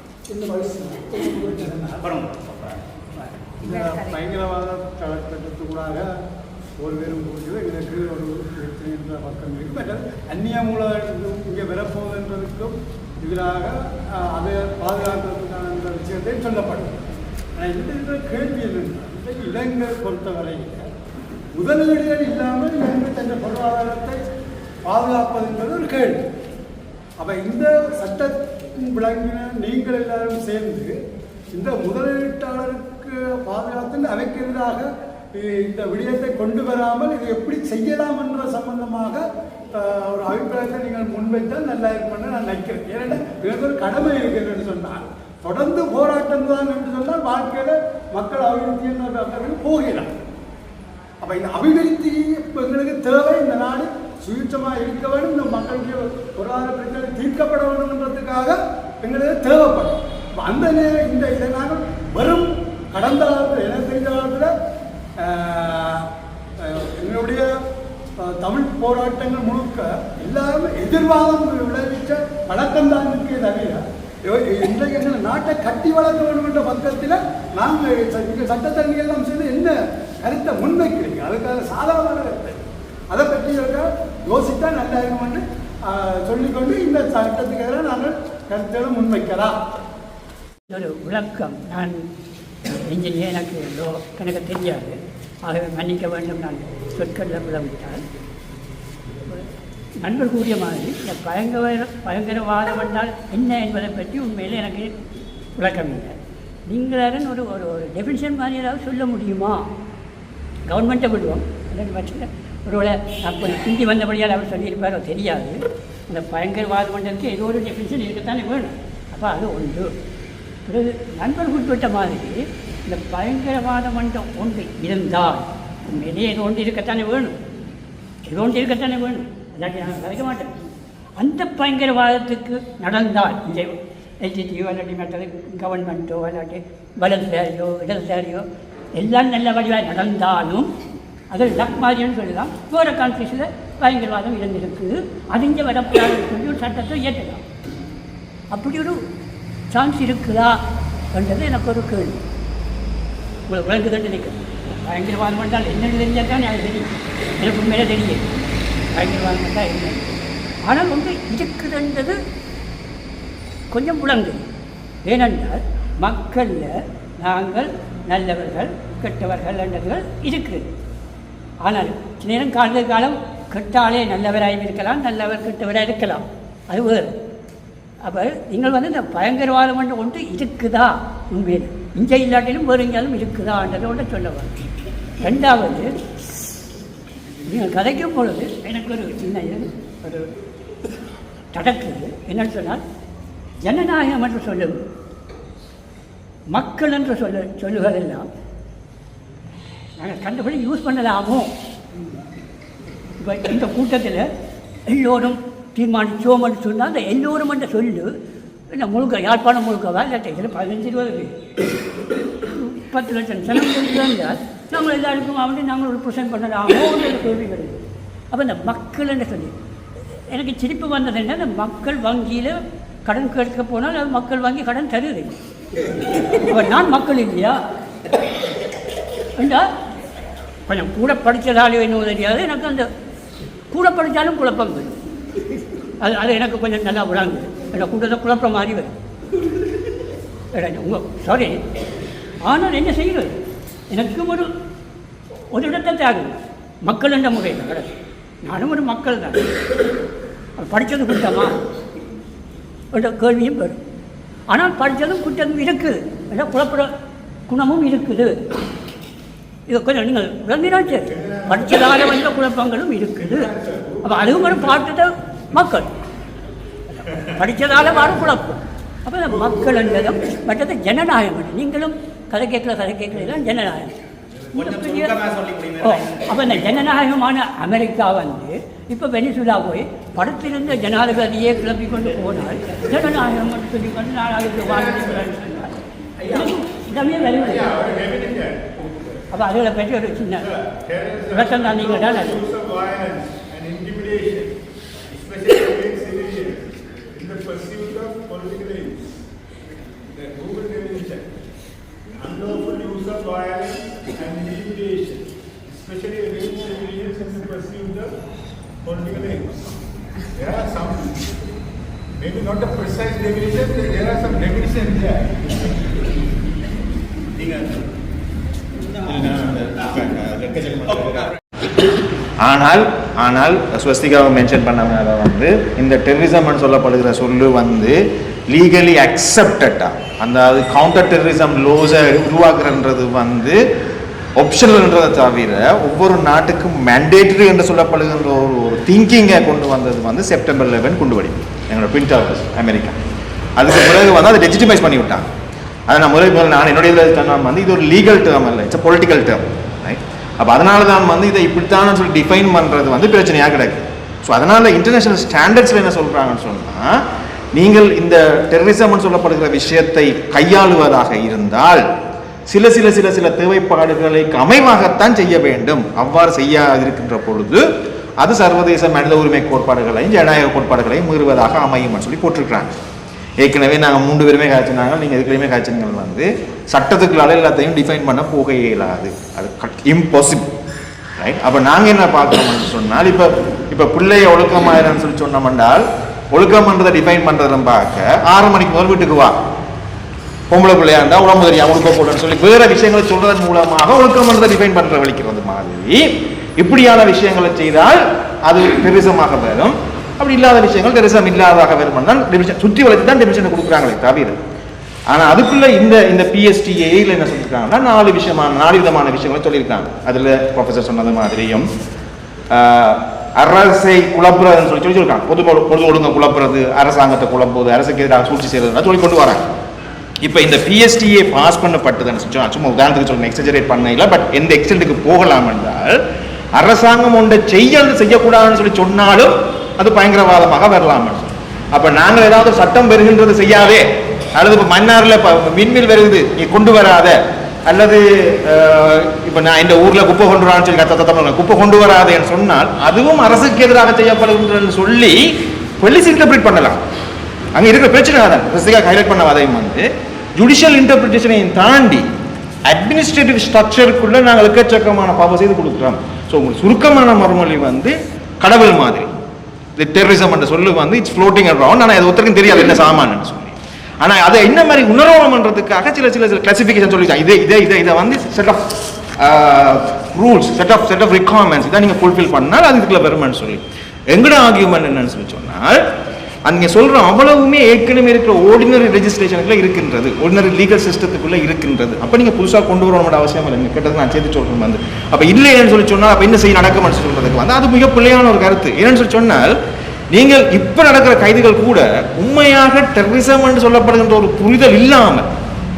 அப்புறம் இந்த பயங்கரவாத சட்டத்துக்குள்ளாக ஒரு பேரும் போகிறது இதற்கு ஒரு பக்கம் இருக்கு. அந்நிய மூலம் இங்கே வரப்போகுதுன்றதுக்கும் எதிராக அதை பாதுகாக்கிறதுக்கான இந்த விஷயத்தை சொல்லப்படும். ஆனால் இந்த கேள்வி என்னென்னா, இலங்கை பொறுத்தவரையில் முதலீடுகள் இல்லாமல் இலங்கை தன் பொருளாதாரத்தை பாதுகாப்பது என்பது ஒரு கேள்வி. அப்போ இந்த சட்டத்தின் விளங்கின நீங்கள் எல்லாரும் சேர்ந்து இந்த முதலீட்டாளருக்கு பாதுகாத்து அவைக்கு எதிராக இந்த விடயத்தை கொண்டு வராமல் இதை எப்படி செய்யலாம் என்ற சம்பந்தமாக ஒரு அபிப்பிராயத்தை நீங்கள் முன்வைத்தால் நல்லா இருக்கும்னு நான் நினைக்கிறேன். ஏன்னா எனக்கு ஒரு கடமை இருக்கிறதுன்னு சொன்னால் தொடர்ந்து போராட்டம் தான் என்று சொன்னால் வாழ்க்கையில் மக்கள் அபிவிருத்தி என்ற போகலாம். அப்போ இந்த அபிவிருத்தி எங்களுக்கு தேவை. இந்த நாடு சுயட்சமாக இருக்க வேண்டும், இந்த மக்களுடைய பொருளாதார பிரச்சனை தீர்க்கப்பட வேண்டும்ன்றதுக்காக எங்களுக்கு தேவைப்படும். அந்த நேரம் இந்த இதை நாங்கள் வெறும் கடந்த காலத்தில் எனக்கு தெரிந்த காலத்தில் எங்களுடைய தமிழ் போராட்டங்கள் முழுக்க எல்லாரும் எதிர்வாதம் விளைவிச்ச பழக்கம்தான் இருக்கே தவிர இன்றைக்கு எங்கள் நாட்டை கட்டி வளர்க்க வேண்டும் என்ற பக்கத்தில் நாங்கள் இங்கே சட்டத்தரணிகள் எல்லாம் சேர்ந்து என்ன கருத்தை முன்வைக்கிறீங்க? அதுக்காக சாதாரண கருத்தை அதை பற்றி யோசித்தா நல்லா இருக்கும் என்று சொல்லிக்கொண்டு இந்த சட்டத்துக்கு எதிராக நாங்கள் கருத்துகளை முன்வைக்கலாம். ஒரு விளக்கம், நான் இன்ஜினியர், எனக்கு தெரியாது, ஆகவே மன்னிக்க வேண்டும். நான் சொற்களில் விளம்பிட்டால் நண்பர் கூறிய மாதிரி இந்த பயங்கரவாதம் என்றால் என்ன என்பதை பற்றி உண்மையில் எனக்கு விளக்கம் இல்லை. நீங்கள் ஒரு டெஃபினிஷன் மாதிரி ஏதாவது சொல்ல முடியுமா? கவர்மெண்ட்டை விடுவோம், அல்லது பட்சத்தில் ஒருவேளை அப்போ ஹிந்தி வந்தபடியால் அவர் சொல்லியிருப்பாரோ தெரியாது. இந்த பயங்கரவாதம் பண்ணுறதுக்கு ஏதோ ஒரு டெஃபினிஷன் இருக்கத்தானே வேணும். அப்போ அது ஒன்று. பிறகு நண்பர் குறிப்பிட்ட மாதிரி இந்த பயங்கரவாத மன்றம் ஒன்று இருந்தால் உண்மையிலேயே ஏதோ ஒன்று இருக்கத்தானே வேணும். ஏதோ ஒன்று இருக்கத்தானே வேணும். அல்லாட்டி நான் கதைக்க மாட்டேன். அந்த பயங்கரவாதத்துக்கு நடந்தால் இந்த எல்டிடியோ இல்லாட்டி மற்றது கவர்மெண்ட்டோ இல்லாட்டி வலதுசாரியோ இடதுசாரியோ எல்லாம் நல்ல வழியாக நடந்தாலும் அது லக் மாதிரின்னு சொல்லலாம். வேறு கண்ட்ரிஸில் பயங்கரவாதம் இருந்திருக்குது, அது இங்கே வரக்கூடாதுன்னு சொல்லி ஒரு சட்டத்தை ஏற்றலாம். அப்படி ஒரு சான்ஸ் இருக்குதா என்றது எனக்கு ஒரு கேள்வி. உங்களுக்கு விளங்குதல் நினைக்கிறேன். பயங்கரவாதம் என்றால் என்னென்னு தெரிஞ்சால் தான் எனக்கு தெரியும். எனக்கு உண்மையிலே தெரியும் பயங்கரவாதம் என்றால் என்ன. ஆனால் வந்து இருக்குதுன்றது கொஞ்சம் விளங்குது. ஏனென்றால் மக்களில் நாங்கள் நல்லவர்கள் கெட்டவர்கள் என்றதுகள் இருக்குது. ஆனால் சில நேரம் காலம் கெட்டாலே நல்லவராக இருக்கலாம், நல்லவர் கெட்டவராக இருக்கலாம், அது வேறு. அப்போ நீங்கள் வந்து இந்த பயங்கரவாதம் என்று ஒன்று இருக்குதா உண்மையில் இங்கே இல்லாட்டிலும் வேறு எங்கேயாலும் இருக்குதான்றதை ஒன்று சொல்ல வரும். ரெண்டாவது, நீங்கள் கதைக்கும் பொழுது எனக்கு ஒரு சின்ன ஒரு தடக்குது. என்னன்னு சொன்னால் ஜனநாயகம் என்று சொல்லும் மக்கள் என்று சொல்லுவதெல்லாம் நாங்கள் கண்டபடி யூஸ் பண்ணலாமோ. இப்போ இந்த கூட்டத்தில் எல்லோரும் தீர்மானிச்சோம்னு சொன்னால் அந்த எல்லோரும் என்ற சொல்லு இல்லை முழுக்க யாழ்ப்பாணம் முழுக்கவா இல்லாட்டி இதில் 15-20 10 லட்சம் ஜனம் இருந்தால் நாங்கள் எல்லாருக்கும் அப்படி நாங்கள் ஒரு ப்ரெசென்ட் பண்ணலாமோன்ற கேள்வி வருது. அப்போ இந்த மக்கள் என்று சொல்லி எனக்கு சிரிப்பு வந்தது என்ன, இந்த மக்கள் வங்கியில் கடன் கேட்க போனால் அது மக்கள் வங்கி கடன் தருது. அப்போ நான் மக்கள் இல்லையா என்றால் கொஞ்சம் கூட படித்ததாலே என்ன தெரியாது. எனக்கு அந்த கூட படித்தாலும் குழப்பம் வரும். அது எனக்கு கொஞ்சம் நல்லா விளாங்குது. எனக்கு கூட்டத்தை குழப்பம் மாதிரி வரும். சாரி. ஆனால் என்ன செய்கிறது, எனக்கு ஒரு இடத்தை தேவை மக்கள் என்ற முறையில் கிடையாது. நானும் ஒரு மக்கள் தான். படித்தது குற்றமா என்ற கேள்வியும் வரும். ஆனால் படித்ததும் குற்றமும் இருக்குது, என்ற குழப்ப குணமும் இருக்குது. இது கொஞ்சம் நீங்கள் விளங்கினால் சரி. படித்ததால வந்த குழப்பங்களும் இருக்குது. அப்போ அதுவும் ஒரு பாட்டுத மக்கள் படித்ததால வர குழப்பம். அப்போ இந்த மக்கள் என்பதும் மற்றது ஜனநாயகம். நீங்களும் கதை கேட்கலாம் ஜனநாயகம். அப்போ இந்த ஜனநாயகமான அமெரிக்கா வந்து இப்போ வெனிசுலா போய் படத்திலிருந்த ஜனாதிபதியே கிளப்பி கொண்டு போனால் ஜனநாயகம் சொல்லி கொண்டு நாளாக வாழ்க்கை இதமே வருவது. அப்போ அதில் பற்றி ஒரு சின்ன விளக்கம் தான் நீங்கள் தான் அது. Unlawful use of violence and intimidation, especially against civilians in the pursuit of political aims. There are some, maybe not a precise definition, there are some definitions there. ஆனால் ஸ்வஸ்திகாவை மென்ஷன் பண்ணவங்க வந்து இந்த டெரரிசம்னு சொல்லப்படுகிற சொல்லு வந்து லீகலி அக்செப்டடா, அதாவது கவுண்டர் டெரரிசம் லோஸை உருவாக்குறன்றது வந்து ஆப்ஷனல்ன்றதை தவிர ஒவ்வொரு நாட்டுக்கும் மேண்டேட்டரி என்று சொல்லப்படுகின்ற ஒரு திங்கிங்கை கொண்டு வந்தது வந்து செப்டம்பர் 11 குண்டுவெடி எங்களோட ட்வின் டவர்ஸ் அமெரிக்கா. அதுக்கு பிறகு வந்து அதை லெஜிட்டிமைஸ் பண்ணி விட்டாங்க. அதை நான் என்னுடைய சொன்னால் வந்து இது ஒரு லீகல் டேர்ம் இல்லை, இட்ஸ் பொலிட்டிக்கல் டேர்ம், ரைட்? அப்போ அதனால தான் வந்து இதை இப்படித்தானு சொல்லி டிஃபைன் பண்ணுறது வந்து பிரச்சனையாக கிடக்கு. ஸோ அதனால் இன்டர்நேஷ்னல் ஸ்டாண்டர்ட்ஸில் என்ன சொல்கிறாங்கன்னு சொன்னால், நீங்கள் இந்த டெரரிசம்னு சொல்லப்படுகிற விஷயத்தை கையாளுவதாக இருந்தால் சில சில சில சில தேவைப்பாடுகளை அமைவாகத்தான் செய்ய வேண்டும். அவ்வாறு செய்யாதிருக்கின்ற பொழுது அது சர்வதேச மனித உரிமை கோட்பாடுகளையும் ஜனநாயக கோட்பாடுகளையும் மீறுவதாக அமையும்னு சொல்லி போட்டிருக்கிறாங்க. ஏற்கனவே நாங்கள் 3 பேருமே காய்ச்சினாங்க, நீங்கள் எதுக்குலையுமே காய்ச்சினங்கள் வந்து சட்டத்துக்குள்ளால எல்லாத்தையும் டிஃபைன் பண்ண போக இயலாது, அது இம்பாசிபிள், ரைட்? அப்போ நாங்கள் என்ன பார்க்குறோம்னு சொன்னால், இப்போ பிள்ளைய ஒழுக்கமாயிரன்னு சொல்லி சொன்னோம்னால் ஒழுக்கம்ன்றதை டிஃபைன் பண்ணுறதும் பார்க்க 6 மணிக்கு முதல் வீட்டுக்கு வா, பொம்பளை பிள்ளையா இருந்தால் உடம்பு தெரியாம ஒழுக்க போடுன்னு சொல்லி வேறு விஷயங்களை சொல்றதன் மூலமாக ஒழுக்கம்ன்றதை டிஃபைன் பண்ணுற வலிக்கிறது மாதிரி இப்படியான விஷயங்களை செய்தால் அது டெரரிசமாக வரும். அப்படி இல்லாத விஷயங்கள் டெரரிசம் இல்லாததாக வரும் தான் டெபிஷன் சுற்றி வளைத்து தான் டெபிஷனை கொடுக்குறாங்களே தவிர. ஆனால் அதுக்குள்ள இந்த PSTAயில் என்ன சொல்லியிருக்காங்கன்னா 4 விதமான விஷயங்களை சொல்லியிருக்காங்க. அதில் ப்ரொஃபஸர் சொன்னது மாதிரியும் அரசை குழப்புறதுன்னு சொல்லி சொல்லியிருக்காங்க. பொது ஒழுங்க குழப்புறது, அரசாங்கத்தை குழப்புவது, அரசுக்கு எதிராக சூழ்ச்சி செய்யறதுன்னு சொல்லி கொண்டு வராங்க. இப்போ இந்த பிஎஸ்டிஏ பாஸ் பண்ணப்பட்டதுன்னு சொல்லி சும்மா உதாரணத்துக்கு சொல்லணும், எக்ஸஜரேட் பண்ண இல்லை, பட் எந்த எக்ஸ்டென்ட்டுக்கு போகலாம் என்றால் அரசாங்கம் ஒன்றை செய்யக்கூடாதுன்னு சொல்லி சொன்னாலும் அது பயங்கரவாதமாக வரலாம். அப்போ நாங்கள் ஏதாவது சட்டம் பெறுகின்றது செய்யாதே, அல்லது இப்போ மன்னாரில் மின்மில் வருது நீ கொண்டு வராத, அல்லது இப்போ நான் இந்த ஊரில் குப்பை கொண்டு வரான்னு சொல்லி குப்பை கொண்டு வராதேன்னு சொன்னால் அதுவும் அரசுக்கு எதிராக செய்யப்படுகின்றன்னு சொல்லி போலீஸ் இன்டர்பிரேட் பண்ணலாம். அங்கே இருக்கிற பிரச்சனை தான் ஹைலைட் பண்ண அதையும் வந்து ஜுடிஷியல் இன்டர்பிரிட்டேஷனையும் தாண்டி அட்மினிஸ்ட்ரேட்டிவ் ஸ்ட்ரக்சருக்குள்ள நாங்கள் எக்கச்சக்கமான பவர் செய்து கொடுக்குறோம். ஸோ உங்களுக்கு சுருக்கமான மறுமொழி வந்து கடவுள் மாதிரி டெரரிசம் என்ற சொல்லு வந்து இட்ஸ் ஃப்ளோட்டிங் அரவுண்ட். ஆனால் அது ஒருத்தருக்கும் தெரியாது என்ன சாமான்னு சொல்லி. ஆனால் அதை என்ன மாதிரி உணர்வுன்றதுக்காக சில கிளாசிஃபிகேஷன் சொல்லிட்டாங்க. இதை வந்து set of rules, set of requirements இதான் நீங்கள் ஃபுல்ஃபில் பண்ணால் அது இதுக்குள்ள வருமானு சொல்லி. எங்கட ஆர்கியூமெண்ட் என்னன்னு சொல்லி சொன்னால் அங்கே சொல்கிற அவ்வளவுமே ஏற்கனவே இருக்கிற ஆர்டினரி ரெஜிஸ்ட்ரேஷனுக்குள்ள இருக்கின்றது, ஆர்டினரி லீகல் சிஸ்டத்துக்குள்ளே இருக்கின்றது. அப்போ நீங்கள் புதுசாக கொண்டு வரணும் அவசியம் இல்லை. நீங்கள் கேட்டது நான் சேர்த்து சொல்கிறேன் வந்து அப்போ இல்லைன்னு சொல்லி சொன்னால் அப்போ என்ன செய்ய நடக்கும்னு சொல்கிறதுக்கு வந்து அது மிக பிள்ளையான ஒரு கருத்து. என்னன்னு சொல்லி சொன்னால் நீங்கள் இப்போ நடக்கிற கைதுகள் கூட உண்மையாக டெரரிசம் என்று சொல்லப்படுகின்ற ஒரு புரிதல் இல்லாமல்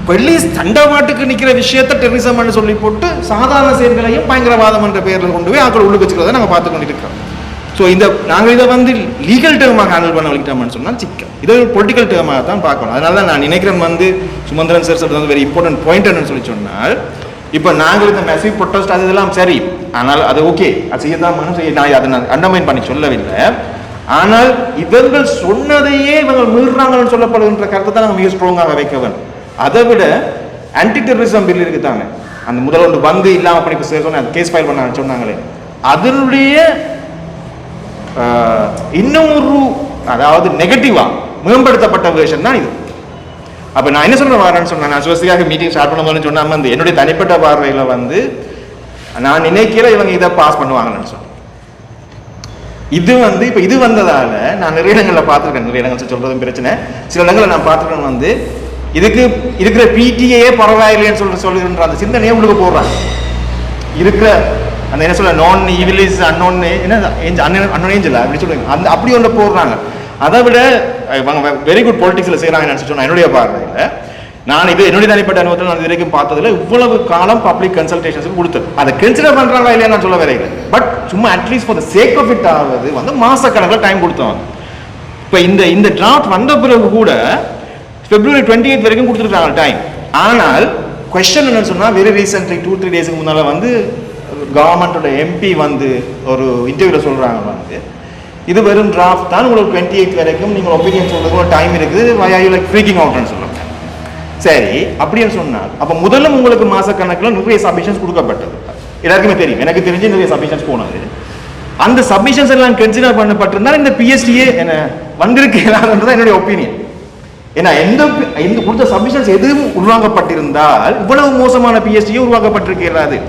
போலீஸ் தண்டவாட்டுக்கு நிற்கிற விஷயத்தை டெரரிசம் என்று சொல்லி போட்டு சாதாரண செயல்களையும் பயங்கரவாதம் என்ற பெயரில் கொண்டு போய் ஆக்கள் உள்ளுக்கு வச்சுக்கிறத நாங்கள் பார்த்து கொண்டிருக்கிறோம். ஸோ நாங்கள் இதை வந்து லீகல் டேர்மாக ஹேண்டில் பண்ண வலிக்கிட்டோம்னு சொன்னால் சிக்கல், இதை ஒரு பொலிட்டிக்கல் டேர்மாக தான் பார்க்கணும். அதனால தான் நான் நினைக்கிறேன் வந்து சுமந்திரன் சார் சொல்றது வந்து வெரி இம்பார்ட்டன்ட் பாயிண்ட் என்னன்னு சொல்லி சொன்னால் இப்போ நாங்கள் இந்த மெசிவ் ப்ரொட்டஸ்ட் அது இதெல்லாம் சரி, ஆனால் அது ஓகே, அது செய்யத்தான் செய்ய, நான் அதை நான் அண்டர்மைன் பண்ணி சொல்லவில்லை. ஆனால் இவர்கள் சொன்னதையே இவர்கள் மீறுறாங்கன்னு சொல்லப்படுகின்ற கருத்தை தான் நாங்கள் மிக ஸ்ட்ராங்காக வைக்க வேண்டும். அதை விட ஆன்டி டெரரிசம் பில் இருக்குதாங்க, அந்த முதல் ஒன்று வந்து இல்லாமல் பண்ணி சொன்ன கேஸ் ஃபைல் பண்ண சொன்னாங்களே, அதனுடைய இன்னும் ஒரு அதாவது நெகட்டிவா மேம்படுத்தப்பட்ட வேர்ஷன் தான் இது. அப்ப நான் என்ன சொல்ல வரேன்னு சொன்னேன், நான் சுவஸ்திக்காக மீட்டிங் ஸ்டார்ட் பண்ணும்போது சொன்னாம வந்து என்னுடைய தனிப்பட்ட பார்வையில வந்து நான் நினைக்கிறேன் இவங்க இதை பாஸ் பண்ணுவாங்கன்னு சொன்னேன். இது வந்து இப்ப இது வந்ததால நான் நிறைய இடங்கள்ல பார்த்துருக்கேன், நிறைய இடங்கள் சொல்றதும் பிரச்சனை, சில இடங்களில் நான் பார்த்துருக்கேன் வந்து இதுக்கு இருக்கிற பிடிஏ பரவாயில்லைன்னு சொல்லுகின்ற அந்த சிந்தனையை உங்களுக்கு போடுறாங்க. இருக்கிற அந்த என்ன சொல்ல நான் ஈவில் இஸ் அன்னோன் என்ன அன்னோன் ஏஞ்சல் அப்படி சொல்லுவாங்க, அந்த அப்படி ஒன்று போடுறாங்க. அதை விட இவங்க வெரி குட் பொலிட்டிக்ஸில் செய்கிறாங்கன்னு சொன்னால் என்னுடைய பார்வையில் நான் இது என்னுடைய தனிப்பட்ட அனுபவத்தில் நான் இது வரைக்கும் பார்த்ததில் இவ்வளவு காலம் பப்ளிக் கன்சல்டேஷன்ஸுக்கு கொடுத்தது. அதை கன்சிடர் பண்ணுறாங்களா இல்லையா நான் சொல்ல வரையில, பட் சும்மா at least for the sake of it ஆகுது வந்து மாசக்கணக்கில் டைம் கொடுத்தவங்க. இப்போ இந்த டிராஃப்ட் வந்த பிறகு கூட February 28 வரைக்கும் கொடுத்துருக்காங்க டைம். ஆனால் கொஸ்டின் என்னன்னு சொன்னால் வெரி ரீசென்ட்லி 2-3 டேஸுக்கு முன்னால் வந்து கவர்மெண்டோட எம்பி வந்து ஒரு இன்டர்வியூவில் சொல்கிறாங்க வந்து இது வெறும் டிராஃப்ட் தான், உங்களுக்கு 28 வரைக்கும் நீங்கள் ஒப்பீனியன் சொல்றதுக்கு ஒரு டைம் இருக்குது, why are you like freaking outன்னு சொல்லுவாங்க. சரி அப்படின்னு சொன்னால் அப்போ முதல்ல உங்களுக்கு மாசக்கணக்கில் நிறைய சப்மிஷன்ஸ் கொடுக்கப்பட்டது, எல்லாருக்குமே தெரியும், எனக்கு தெரிஞ்சு நிறைய சப்மிஷன்ஸ் போனது. அந்த சப்மிஷன்ஸ் எல்லாம் கன்சிடர் பண்ணப்பட்டிருந்தால் இந்த பிஎஸ்டிஏ என்ன வந்திருக்கிறாங்கன்றது என்னுடைய ஒப்பீனியன். ஏன்னா எந்த கொடுத்த சப்மிஷன்ஸ் எதுவும் உருவாக்கப்பட்டிருந்தால் இவ்வளவு மோசமான பிஎஸ்டிஏ உருவாக்கப்பட்டிருக்கிறது.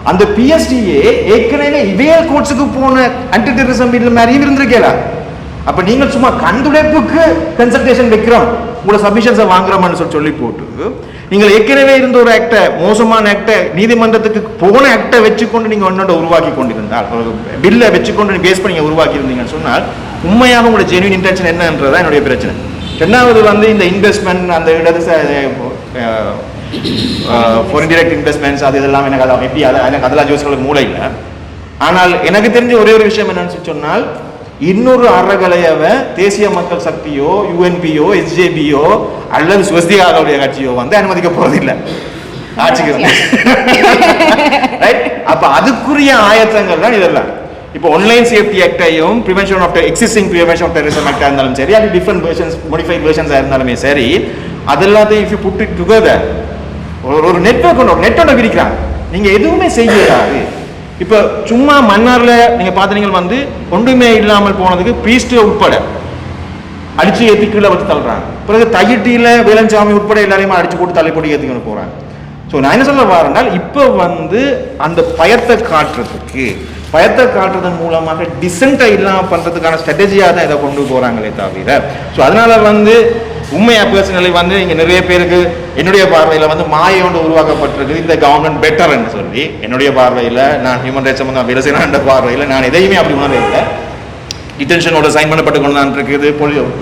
அந்த பிஎஸ்டிஏ ஏற்கனவே இவேல் கோர்ட்ஸுக்கு போன ஆன்டி டெரரிசம் பில் மாதிரியும் இருந்திருக்கா. அப்ப நீங்கள் சும்மா கண்டுடைப்புக்கு கன்சல்டேஷன் வைக்கிறோம், உங்களோட சப்மிஷன்ஸை வாங்குறோம்னு சொல்லி போட்டு நீங்கள் ஏற்கனவே இருந்த ஒரு ஆக்டை, மோசமான ஆக்டை, நீதிமன்றத்துக்கு போன ஆக்டை வச்சுக்கொண்டு நீங்கள் ஒன்னோட உருவாக்கி கொண்டிருந்தால், பில்லை வச்சுக்கொண்டு பேஸ் பண்ணி உருவாக்கி இருந்தீங்கன்னு சொன்னால் உண்மையாக உங்களோட ஜென்யூன் இன்டென்ஷன் என்னன்றதான் என்னுடைய பிரச்சனை. ரெண்டாவது வந்து இந்த இன்வெஸ்ட்மெண்ட், அந்த ஃபாரின் டைரக்ட் இன்வெஸ்ட்மெண்ட்ஸ் அது இதெல்லாம் எனக்கு அதை எப்படி எனக்கு அதெல்லாம் ஜோசிகளுக்கு மூளை இல்லை. ஆனால் எனக்கு தெரிஞ்ச ஒரே ஒரு விஷயம் என்னன்னு சொன்னால் இன்னொரு அறகலையவை தேசிய மக்கள் சக்தியோ யூஎன்பியோ எஸ்ஜேபியோ அல்லது ஸ்வஸ்திகாவுடைய கட்சியோ வந்து அனுமதிக்க போறதில்லை ஆட்சிக்கு வந்து. அப்ப அதுக்குரிய ஆயத்தங்கள் தான் இதெல்லாம். இப்போ ஆன்லைன் சேஃப்டி ஆக்டையும் prevention of existing prevention of terrorism ஆக்டா இருந்தாலும் சரி, அது டிஃப்ரெண்ட் வெர்ஷன்ஸ் மோடிஃபைட் வெர்ஷன்ஸாக இருந்தாலுமே சரி, அதெல்லாத்தையும் if you put it together ஒரு நெட்வொர்க் ஒன்று நெட்டோட விரிக்கிறாங்க. நீங்கள் எதுவுமே செய்யாது. இப்போ சும்மா மன்னார்ல நீங்க பார்த்தீங்க வந்து ஒன்றுமே இல்லாமல் போனதுக்கு பிரீஸ்ட் உட்பட அடிச்சு ஏற்றி கீழே வச்சு தள்ளுறாங்க. பிறகு தையிட்டியில வேலஞ்சாமி உட்பட எல்லாரையுமே அடிச்சு போட்டு தள்ளி போட்டு ஏற்றிக்கொண்டு போறாங்க. ஸோ நான் என்ன சொல்ல வரேன்னால் இப்போ வந்து அந்த பயத்தை காட்டுறதன் மூலமாக டிசென்ட்டை இல்லாமல் பண்றதுக்கான ஸ்ட்ராட்டஜியாக தான் இதை கொண்டு போறாங்களே தவிர, ஸோ அதனால வந்து உண்மையா பர்சனலி வந்து இங்க நிறைய பேருக்கு என்னுடைய பார்வையில வந்து மாயை ஒன்று உருவாக்கப்பட்டிருக்கு இந்த கவர்மெண்ட் பெட்டர்ன்னு சொல்லி. என்னுடைய பார்வையில நான் ஹியூமன் ரைட்ஸ் சம்பந்தம் வேலை செய்யற பார்வையில நான் எதையுமே அப்படி உணரவில்லை. டிடென்ஷனோட சைன் பண்ணப்பட்டு கொண்டு தான் இருக்குது,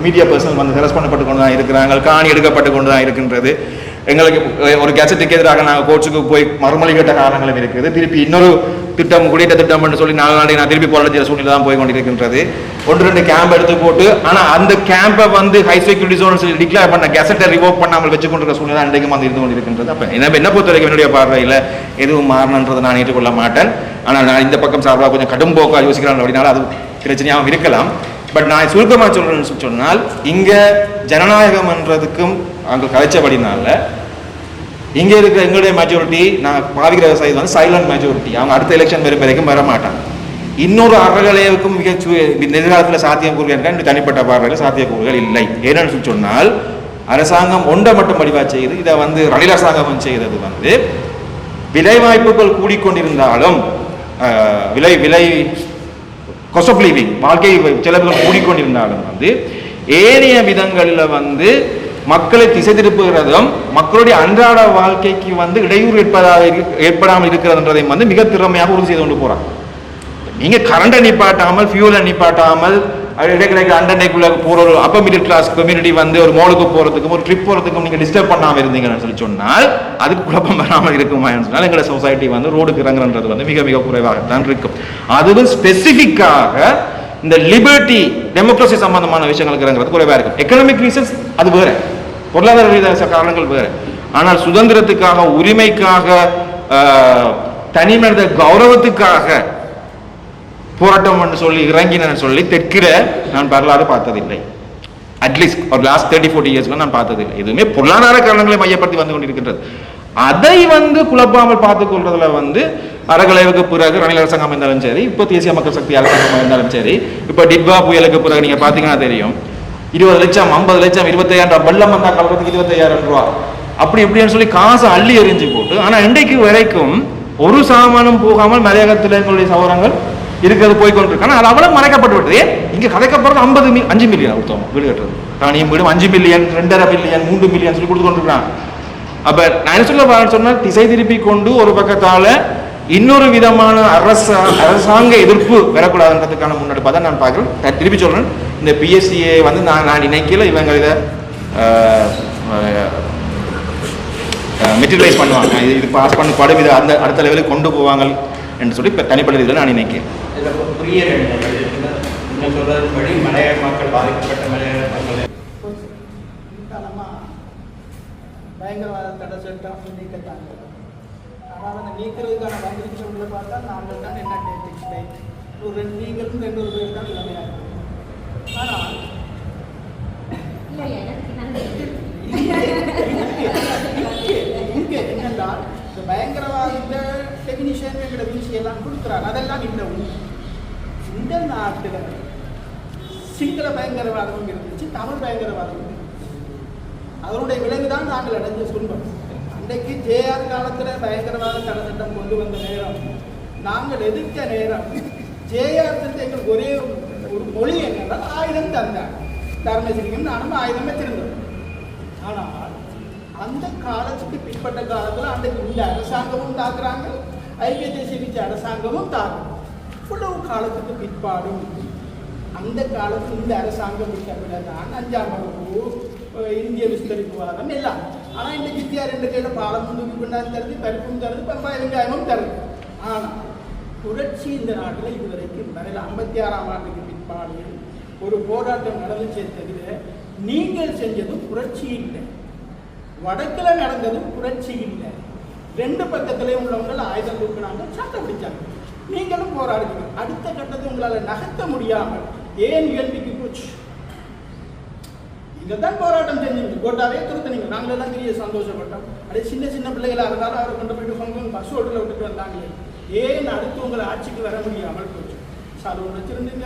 மீடியா பர்சனல் வந்து ஹெரஸ் பண்ணப்பட்டு கொண்டு தான் இருக்கிறாங்க, காணி எடுக்கப்பட்டு கொண்டு தான் இருக்கின்றது. எங்களுக்கு ஒரு கெசட்டுக்கு எதிராக நாங்கள் கோர்ட்ஸுக்கு போய் மறுமொழி கேட்ட காரணங்களும் இருக்குது. திருப்பி இன்னொரு திட்டம் குடியேற்ற திட்டம்னு சொல்லி 4 நாளைக்கு நான் திருப்பி போராட சூழ்நிலை தான் போய் கொண்டிருக்கின்றது. 1-2 கேம்ப் எடுத்து போட்டு, ஆனால் அந்த கேம்பை வந்து ஹை செக்யூரிட்டி ஜோன் சொல்லி டிக்ளேர் பண்ண கெசட்டை ரிவோக் பண்ணாமல் வச்சு கொண்டிருக்கிற சூழ்நிலை இன்றைக்கும் வந்து இருந்து கொண்டிருக்கின்றது. அப்போ என்ன பொறுத்த வரைக்கும் என்னுடைய பார்வையில் எதுவும் மாறணுன்றதை நான் ஏற்றுக்கொள்ள மாட்டேன். ஆனால் நான் இந்த பக்கம் சார்பாக கொஞ்சம் கடும் போக்காக யோசிக்கிறேன் அப்படின்னாலும் அது பிரச்சனையாகவும் இருக்கலாம். பட் நான் சுருக்கமாக சொல்றேன்னு சொன்னால், இங்கே ஜனநாயகம்ன்றதுக்கும் அங்கே கதைச்சபடினால இங்கே இருக்கிற எங்களுடைய மெஜாரிட்டி நான் பாவிக்கிற விவசாயி வந்து சைலண்ட் மெஜாரிட்டி. அவங்க அடுத்த எலெக்ஷன் வரைக்கும் வர மாட்டாங்க. இன்னொரு அறகலையுக்கும் மிக எதிர்காலத்தில் சாத்தியக்கூறுகள் இருக்க தனிப்பட்ட பார்வையில் சாத்தியக்கூறுகள் இல்லை. ஏன்னு சொன்னால், அரசாங்கம் ஒன்றை மட்டும் வடிவாக செய்யுது. இதை வந்து ரணில் அரசாங்கம் செய்தது வந்து விலை வாய்ப்புகள் கூடிக்கொண்டிருந்தாலும் விலை காஸ்ட் ஆஃப் லிவிங் வாழ்க்கை செலவுகள் கூடிக்கொண்டிருந்தாலும் வந்து ஏனைய விதங்களில் வந்து மக்களை திசை திருப்புகிறதும் மக்களுடைய அன்றாட வாழ்க்கைக்கு வந்து இடையூறு ஏற்படாமல் இருக்கிறதுன்றதை வந்து மிக திறமையாக உறுதி செய்து கொண்டு போறாங்க. நீங்க கரண்டை நிப்பாட்டாமல், ஃபியூலை நிப்பாட்டாமல், இடைக்கிடைக்கு அண்டனைக்குள்ள போற ஒரு அப்பர் மிடில் கிளாஸ் கம்யூனிட்டி வந்து ஒரு மோலுக்கு போறதுக்கும் ஒரு ட்ரிப் போறதுக்கும் நீங்க டிஸ்டர்ப் பண்ணாமல் இருந்தீங்கன்னு சொல்லி சொன்னால் அதுக்கு குழப்பம் வராமல் இருக்குமா சொன்னால் எங்களோட சொசைட்டி வந்து ரோடுக்கு இறங்குறது வந்து மிக மிக குறைவாகத்தான் இருக்கும். அதுவும் ஸ்பெசிஃபிக்காக இந்த லிபர்ட்டி டெமோக்ரஸி சம்பந்தமான விஷயங்களுக்கு இறங்குறது குறைவாக இருக்கும். எக்கனாமிக் ரீசன்ஸ் அது வேற, பொருளாதார ரீதியான காரணங்கள் வேற. ஆனால் சுதந்திரத்துக்காக, உரிமைக்காக, தனி மனித கௌரவத்துக்காக போராட்டம் சொல்லி இறங்கினு சொல்லி தெற்கிற நான் வரலாறு பார்த்ததில்லை. அட்லீஸ்ட் ஒரு லாஸ்ட் 30-40 இயர்ஸ்ல நான் பார்த்ததில்லை. எதுவுமே பொருளாதார காரணங்களை மையப்படுத்தி வந்து கொண்டிருக்கின்றது. அதை வந்து குழப்பாமல் பார்த்துக் கொள்றதுல வந்து அறகலைவுக்கு பிறகு ரணில் அரசாங்கம் இருந்தாலும் சரி, இப்போ தேசிய மக்கள் சக்தி அரசாங்கம் இருந்தாலும் சரி, இப்போ டிட்வா புயலுக்கு பிறகு நீங்க பாத்தீங்கன்னா தெரியும், 20 லட்சம் 50 லட்சம் 25,000 வெள்ளம் வந்தா கலக்கிறதுக்கு 25,000 ரூபா அப்படி இப்படின்னு சொல்லி காசை அள்ளி எறிஞ்சு போட்டு, ஆனா இன்றைக்கு வரைக்கும் ஒரு சாமானும் போகாமல் மலையகத்தில் எங்களுடைய சௌரங்கள் இருக்கிறது போய்கொண்டிருக்காங்க. அது அவ்வளவு மறைக்கப்பட்டு விட்டது. இங்க கதைக்கப்படுறது 5 மில்லியன் கொடுத்தோம் வீடு கட்டுறது. தானியம் வீடு 5 மில்லியன் 2.5 மில்லியன் 3 மில்லியன் சொல்லி கொடுத்து கொண்டிருக்காங்க. அப்ப நான் என்ன சொல்ல சொன்னால், திசை திருப்பி கொண்டு ஒரு பக்கத்தால இன்னொரு விதமான அரசாங்க எதிர்ப்பு வரக்கூடாதுன்றதுக்கான முன்னெடுப்பாக தான் நான் பார்க்குறேன். திருப்பி சொல்றேன், இந்த பிஎஸ்சியை வந்து நான் நினைக்கல இவங்க இதை மெட்டீரியலைஸ் பண்ணுவாங்க, இது பாஸ் பண்ணி படம் இதை அந்த அடுத்த லெவலுக்கு கொண்டு போவாங்க என்று சொல்லி இப்போ தனிப்பட்ட இதில் நான் நினைக்கிறேன். புரிய சொல்றதுபடி மலைய மக்கள் பாதிக்கப்பட்ட மலைய மக்கள் பயங்கரவாத தடை சட்டம் நீக்கத்தாங்க. ஆனால் அந்த நீக்கிறதுக்கான வந்திருக்கிறவங்களை பார்த்தா நாங்கள் தான் என்ன ஒரு 2 நீங்களும் 2 பேர் தான் இளமையாக இருக்கும். ஆனால் இங்கே என்னென்றால் இந்த பயங்கரவாத டெபினிஷன் எங்களோட விஷயம்லாம் கொடுக்குறாங்க. அதெல்லாம் இந்த இந்த நாட்டில் சிங்கள பயங்கரவாதமும் இருந்துச்சு, தமிழ் பயங்கரவாதமும் இருந்துச்சு. அதனுடைய விளைவு தான் நாங்கள் அடைஞ்ச துன்பம். அன்றைக்கு ஜேஆர் காலத்தில் பயங்கரவாத தடை சட்டம் கொண்டு வந்த நேரம், நாங்கள் எதிர்த்த நேரம், ஜேஆர் எங்களுக்கு ஒரே ஒரு மொழி என்னென்றால் ஆயுதம் தந்தார். தர்மசிங்கம் நானும் ஆயுதம் வச்சிருந்தோம். ஆனால் அந்த காலத்துக்கு பிற்பட்ட காலத்தில் அன்றைக்கு உள்ள அரசாங்கமும் தாக்குறாங்க, ஐக்கிய தேசிய கட்சி அரசாங்கமும் தாக்குறாங்க. இவ்வளவு காலத்துக்கு பிற்பாடும் அந்த காலத்தில் இந்த அரசாங்கம் விட்டவிடதான் 5ஆம் வகுப்பு இந்திய விஸ்தரிப்பு வாதம் எல்லாம். ஆனால் இந்த வித்தியா 2 கையில் பாலமும் தூக்கி கொண்டாந்து தருது, பருப்பும் தருது, பம்பாய் வெங்காயமும் தருது. ஆனால் புரட்சி இந்த நாட்டில் இதுவரைக்கும் வரையில் 56ஆம் ஆண்டுக்கு பிற்பாடு ஒரு போராட்டம் நடந்துச்சே தவிர நீங்கள் செஞ்சதும் புரட்சி இல்லை. வடக்கில் நடந்ததும் புரட்சி இல்லை. 2 பக்கத்திலே உள்ளவங்க ஆயுதம் தூக்கினாங்க, சட்டம் பிடிச்சாங்க. நீங்களும் போராடுவீங்க. அடுத்த கட்டத்தை உங்களால் நகர்த்த முடியாமல் ஏன் இயல்பிக்கு போச்சு? இதைத்தான் போராட்டம் செஞ்சீங்க, கோட்டாவே திருத்தனீங்க. நாங்களெல்லாம் பெரிய சந்தோஷப்பட்டோம். அப்படியே சின்ன சின்ன பிள்ளைகளாக இருந்தாலும் அவரை கொண்டு போயிட்டு ஹாங்காங் பஸ் ஓட்டில் விட்டுட்டு வந்தாங்களே. ஏன் அடுத்து உங்களை ஆட்சிக்கு வர முடியாமல் போச்சு? சலூன் வச்சிருந்தீங்க,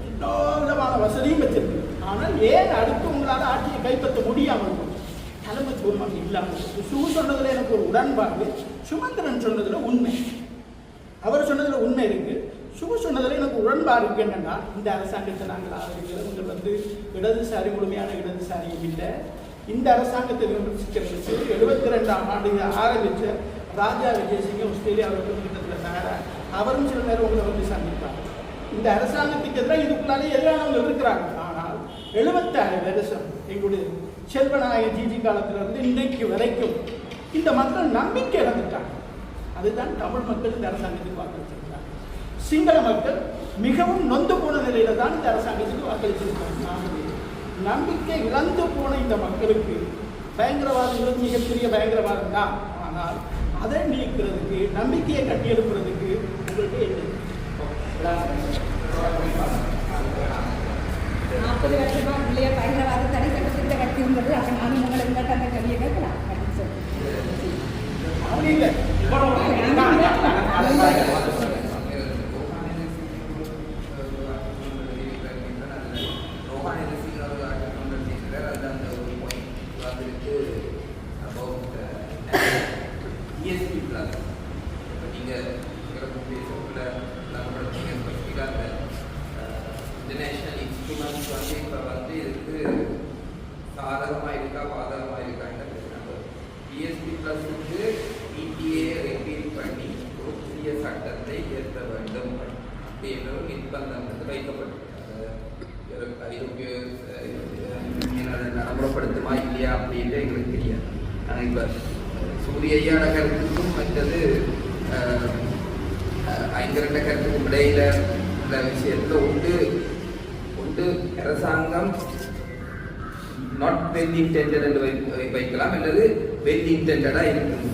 எல்லா விதமான வசதியும் வச்சிருந்தீங்க. ஆனால் ஏன் அடுத்து உங்களால் ஆட்சியை கைப்பற்ற முடியாமல் போச்சு? தலைமைத்துவம் இல்லாமல். சு சொன்னதுல எனக்கு ஒரு உடன்பாடு, சுமந்திரன் சொன்னதுல உண்மை, அவர் சொன்னதுல உண்மை இருக்கு. சுப சொன்னதில் எனக்கு உடன்பாடு இருக்கு. என்னன்னா, இந்த அரசாங்கத்தை நாங்கள் ஆதரிக்கிறோம். உங்கள் இடதுசாரி முழுமையான இடதுசாரியும் இல்லை, இந்த அரசாங்கத்தை விமர்சிக்கிறது 72ஆம் ஆண்டு ஆரம்பித்த ராஜா விஜயசிங்க ஆஸ்திரேலியாவில் கிட்டத்தட்ட அவரும் சில நேரம் உங்களை வந்து சந்திப்பாங்க. இந்த அரசாங்கத்துக்கு எதிராக இதுக்குள்ளாலே எதிரானவங்க இருக்கிறாங்க. ஆனால் 76 வருஷம் எங்களுடைய செல்வநாயக ஜிஜி காலத்திலிருந்து இன்றைக்கு வரைக்கும் இந்த மக்கள் நம்பிக்கை இழந்துட்டாங்க. அதுதான் தமிழ் மக்கள் இந்த அரசாங்கத்துக்கு வாக்களிச்சிருக்கிறாங்க. சிங்கள மக்கள் மிகவும் நொந்து போன நிலையில தான் இந்த அரசாங்கத்துக்கு வாக்களிச்சிருக்காங்க. நம்பிக்கை இழந்து போன இந்த மக்களுக்கு பயங்கரவாதங்கிறது மிகப்பெரிய பயங்கரவாதம் தான். ஆனால் அதை நீக்கிறதுக்கு, நம்பிக்கையை கட்டியெழுப்புறதுக்கு உங்களுக்கு என்ன? 40 வருஷமா பிள்ளைய பயங்கரவாத தடை சட்டத்திட்ட கட்டி இருந்தது. அப்போ நானும் உங்களை இந்த அந்த கல்வியை கேட்கலாம் அப்படின்னு சொல்லி அப்படி இல்லை. இன்டர்நேஷனல் இன்ஸ்ட்ருமெண்ட்ஸ் வந்து இப்போ வந்து இதுக்கு சாதகமாக இருக்கா பாதகமாக இருக்கான்னு பேசுகிறாங்க. பிஎஸ்பி ப்ளஸுக்கு பிடிஏ ரெப்பீல் பண்ணி ஒரு புதிய சட்டத்தை ஏற்ற வேண்டும் அப்படின்ற ஒரு நிர்பந்தம் வந்து வைக்கப்பட்டிருக்காங்க. ஐரோப்பிய அதை நடைமுறைப்படுத்துமா இல்லையா அப்படின்ட்டு எங்களுக்கு தெரியாது. ஆனால் இப்போ சூரியையான கருத்துக்கும் மற்றது ஐங்கரண்ட கருத்துக்கும் இடையில இந்த விஷயத்தில் உண்டு அரசாங்கம் நாட் வெல் இன்டென்டட் என்று வைக்கலாம், அல்லது வெல் இன்டென்டடாக இருக்கும்.